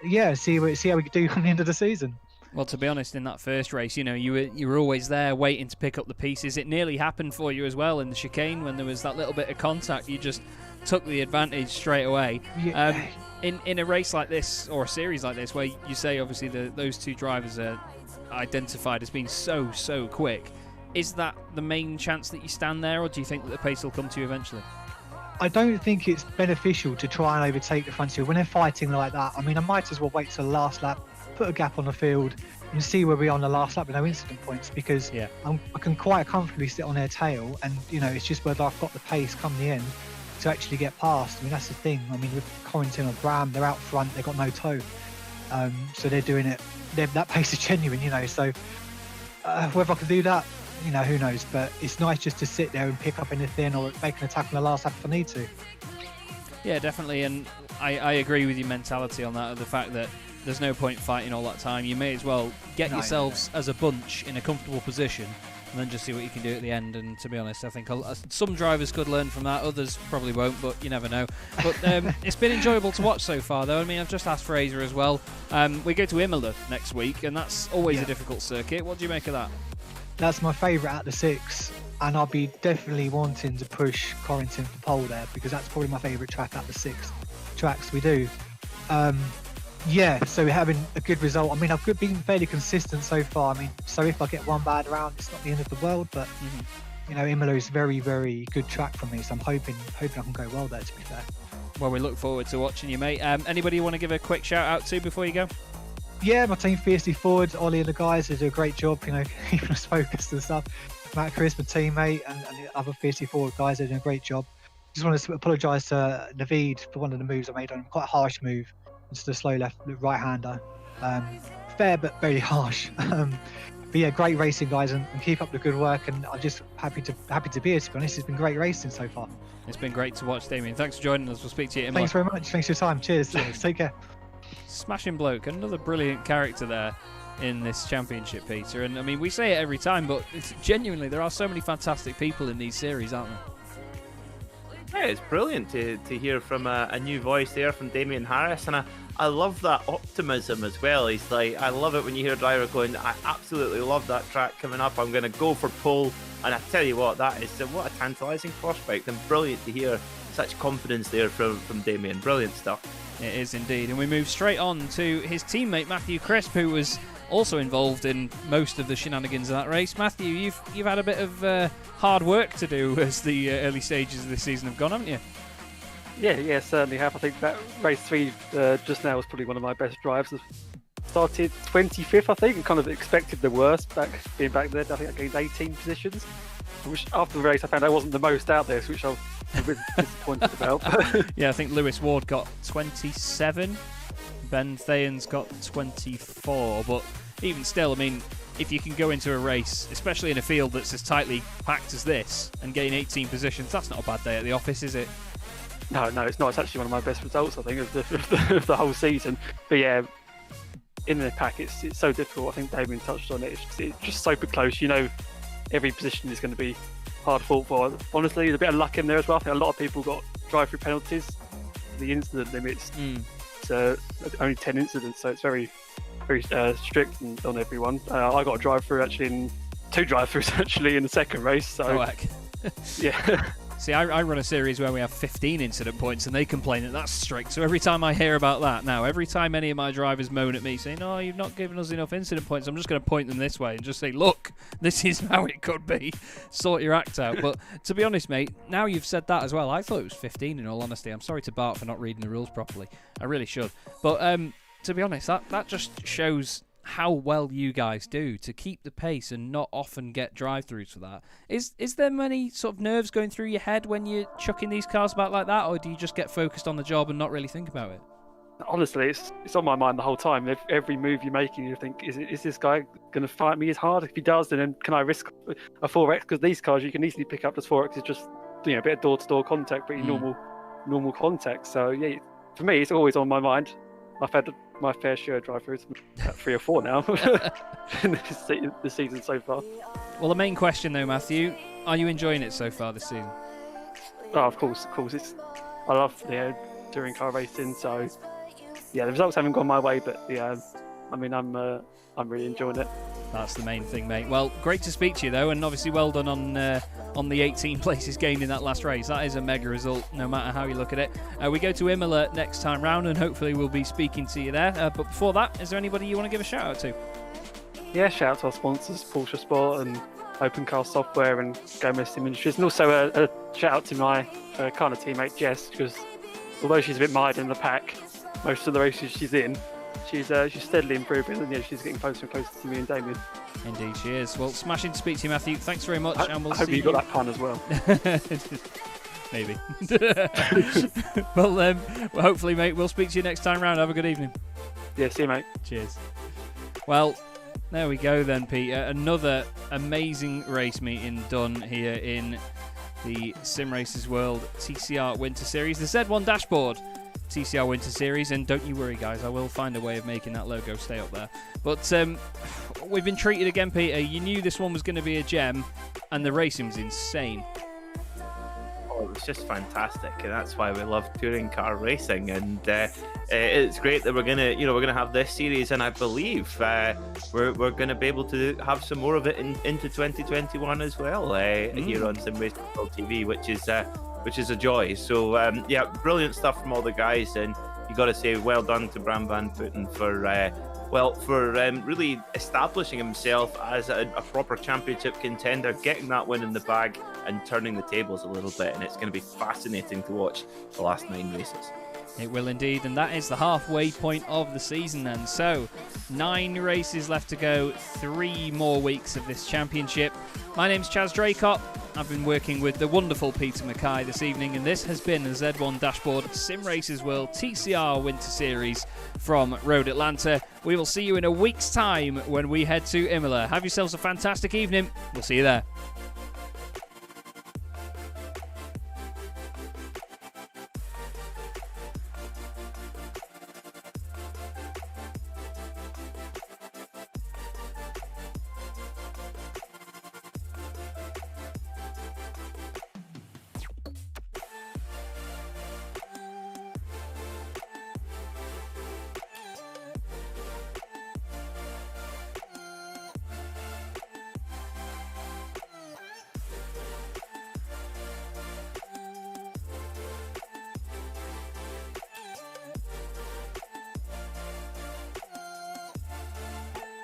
yeah, see how we can do on the end of the season. Well, to be honest, in that first race, you know, you were always there waiting to pick up the pieces. It nearly happened for you as well in the chicane when there was that little bit of contact. You just took the advantage straight away. Yeah. In a race like this, or a series like this, where you say obviously those two drivers are identified as being so quick, is that the main chance that you stand there, or do you think that the pace will come to you eventually? I don't think it's beneficial to try and overtake the front two when they're fighting like that. I mean, I might as well wait till the last lap, put a gap on the field, and see where we are on the last lap with no incident points, because I can quite comfortably sit on their tail, and you know, it's just whether I've got the pace come the end to actually get past. I mean, that's the thing. I mean, with Corrington or Bram, they're out front, they've got no toe, so they're doing it. That pace is genuine, you know. So whether I can do that, you know, who knows? But it's nice just to sit there and pick up anything or make an attack on the last lap if I need to. Yeah, definitely, and I agree with your mentality on that, of the fact that there's no point fighting all that time. You may as well get yourselves as a bunch in a comfortable position and then just see what you can do at the end. And to be honest, I think some drivers could learn from that, others probably won't, but you never know. But it's been enjoyable to watch so far, though. I mean, I've just asked Fraser as well. We go to Imola next week, and that's always a difficult circuit. What do you make of that? That's my favourite out of the 6, and I'll be definitely wanting to push Corrington for pole there, because that's probably my favourite track out of the 6 tracks we do. So we're having a good result. I mean, I've been fairly consistent so far. I mean, so if I get one bad round, it's not the end of the world, but you know, Imola is very, very good track for me, so I'm hoping I can go well there, to be fair. Well, we look forward to watching you, mate. Anybody you want to give a quick shout out to before you go? Yeah, my team, Fiercely Forward, Ollie and the guys, they do a great job, you know, keeping us focused and stuff. Matt, Chris, my teammate, and the other Fiercely Forward guys, they're doing a great job. Just want to apologise to Naveed for one of the moves I made on him. Quite a harsh move. Just a slow right-hander. Fair but very harsh. But yeah, great racing, guys, and keep up the good work. And I'm just happy to be here, to be honest. It's been great racing so far. It's been great to watch, Damien. Thanks for joining us. We'll speak to you in Thanks very much. Thanks for your time. Cheers. Take care. Smashing bloke, another brilliant character there in this championship, Peter. And I mean, we say it every time, but genuinely, there are so many fantastic people in these series, aren't there? Yeah, it's brilliant to hear from a new voice there from Damien Harris, and I love that optimism as well. He's like, I love it when you hear a driver going, I absolutely love that track coming up, I'm going to go for pole. And I tell you what, that is what a tantalising prospect, and brilliant to hear such confidence there from Damien. Brilliant stuff. It is indeed. And we move straight on to his teammate Matthew Crisp, who was also involved in most of the shenanigans of that race. Matthew, you've had a bit of hard work to do as the early stages of this season have gone, haven't you? Yeah, certainly have. I think that race 3 just now was probably one of my best drives. I started 25th, I think, and kind of expected the worst being back there. I think I gained 18 positions, which after the race I found I wasn't the most out there, which I was a bit disappointed about. Yeah, I think Lewis Ward got 27. Ben Thayen's got 24, but even still, I mean, if you can go into a race, especially in a field that's as tightly packed as this, and gain 18 positions, that's not a bad day at the office, is it? No, it's not. It's actually one of my best results, I think, of the whole season. But yeah, in the pack, it's so difficult. I think Damien touched on it. It's just super close. You know, every position is going to be hard fought for. Honestly, there's a bit of luck in there as well. I think a lot of people got drive-through penalties. The incident limits. It's only 10 incidents, so it's very, very strict on everyone. I got a drive-through actually in 2 drive-throughs actually in the second race. So yeah. See, I run a series where we have 15 incident points, and they complain that that's strict. So every time I hear about that, now every time any of my drivers moan at me saying, "Oh, you've not given us enough incident points," I'm just going to point them this way and just say, "Look, this is how it could be. Sort your act out." But to be honest, mate, now you've said that as well, I thought it was 15. In all honesty, I'm sorry to Bart for not reading the rules properly. I really should. But to be honest, that just shows how well you guys do to keep the pace and not often get drive-throughs for that. Is there many sort of nerves going through your head when you're chucking these cars back like that, or do you just get focused on the job and not really think about it? Honestly, it's on my mind the whole time. Every move you're making, you think, is this guy going to fight me as hard? If he does, then can I risk a 4X? Because these cars you can easily pick up as 4X. It's just, you know, a bit of door-to-door contact, pretty normal contact. So yeah, for me, it's always on my mind. I've had my fair share of drive-throughs, 3 or 4 now in this season so far. Well, the main question though, Matthew, are you enjoying it so far this season? Oh, of course. I love touring car racing, so yeah, the results haven't gone my way, but yeah, I mean, I'm really enjoying it. That's the main thing, mate. Well, great to speak to you though, and obviously well done on the 18 places gained in that last race. That is a mega result, no matter how you look at it. We go to Imola next time round, and hopefully we'll be speaking to you there. But before that, is there anybody you want to give a shout out to? Yeah, shout out to our sponsors, Porsche Sport and Open Car Software and Gomez Sim Industries, and also a shout out to my kind of teammate Jess, because although she's a bit mired in the pack, most of the races she's in, she's steadily improving, and yeah, she's getting closer and closer to me and Damien. Indeed she is. Well, smashing to speak to you, Matthew. Thanks very much, and we'll I hope see you got that pun as well. Maybe. Well, hopefully, mate, we'll speak to you next time round. Have a good evening. Yeah, see you, mate. Cheers. Well, there we go then, Peter. Another amazing race meeting done here in the Simracers World TCR Winter Series, the Z1 Dashboard TCR Winter Series, and don't you worry guys, I will find a way of making that logo stay up there. But we've been treated again, Peter. You knew this one was going to be a gem, and the racing was insane. Oh, it was just fantastic, and that's why we love touring car racing. And it's great that we're gonna have this series, and I believe we're gonna be able to have some more of it into 2021 as well here on Simracersworld TV, which is a joy. So yeah, brilliant stuff from all the guys, and you got to say well done to Bram Van Putten for really establishing himself as a proper championship contender, getting that win in the bag and turning the tables a little bit. And it's going to be fascinating to watch the last 9 races. It will indeed, and that is the halfway point of the season then. So 9 races left to go, 3 more weeks of this championship. My name's Chaz Draycott. I've been working with the wonderful Peter MacKay this evening, and this has been the Z1 Dashboard Simracersworld TCR Winter Series from Road Atlanta. We will see you in a week's time when we head to Imola. Have yourselves a fantastic evening. We'll see you there.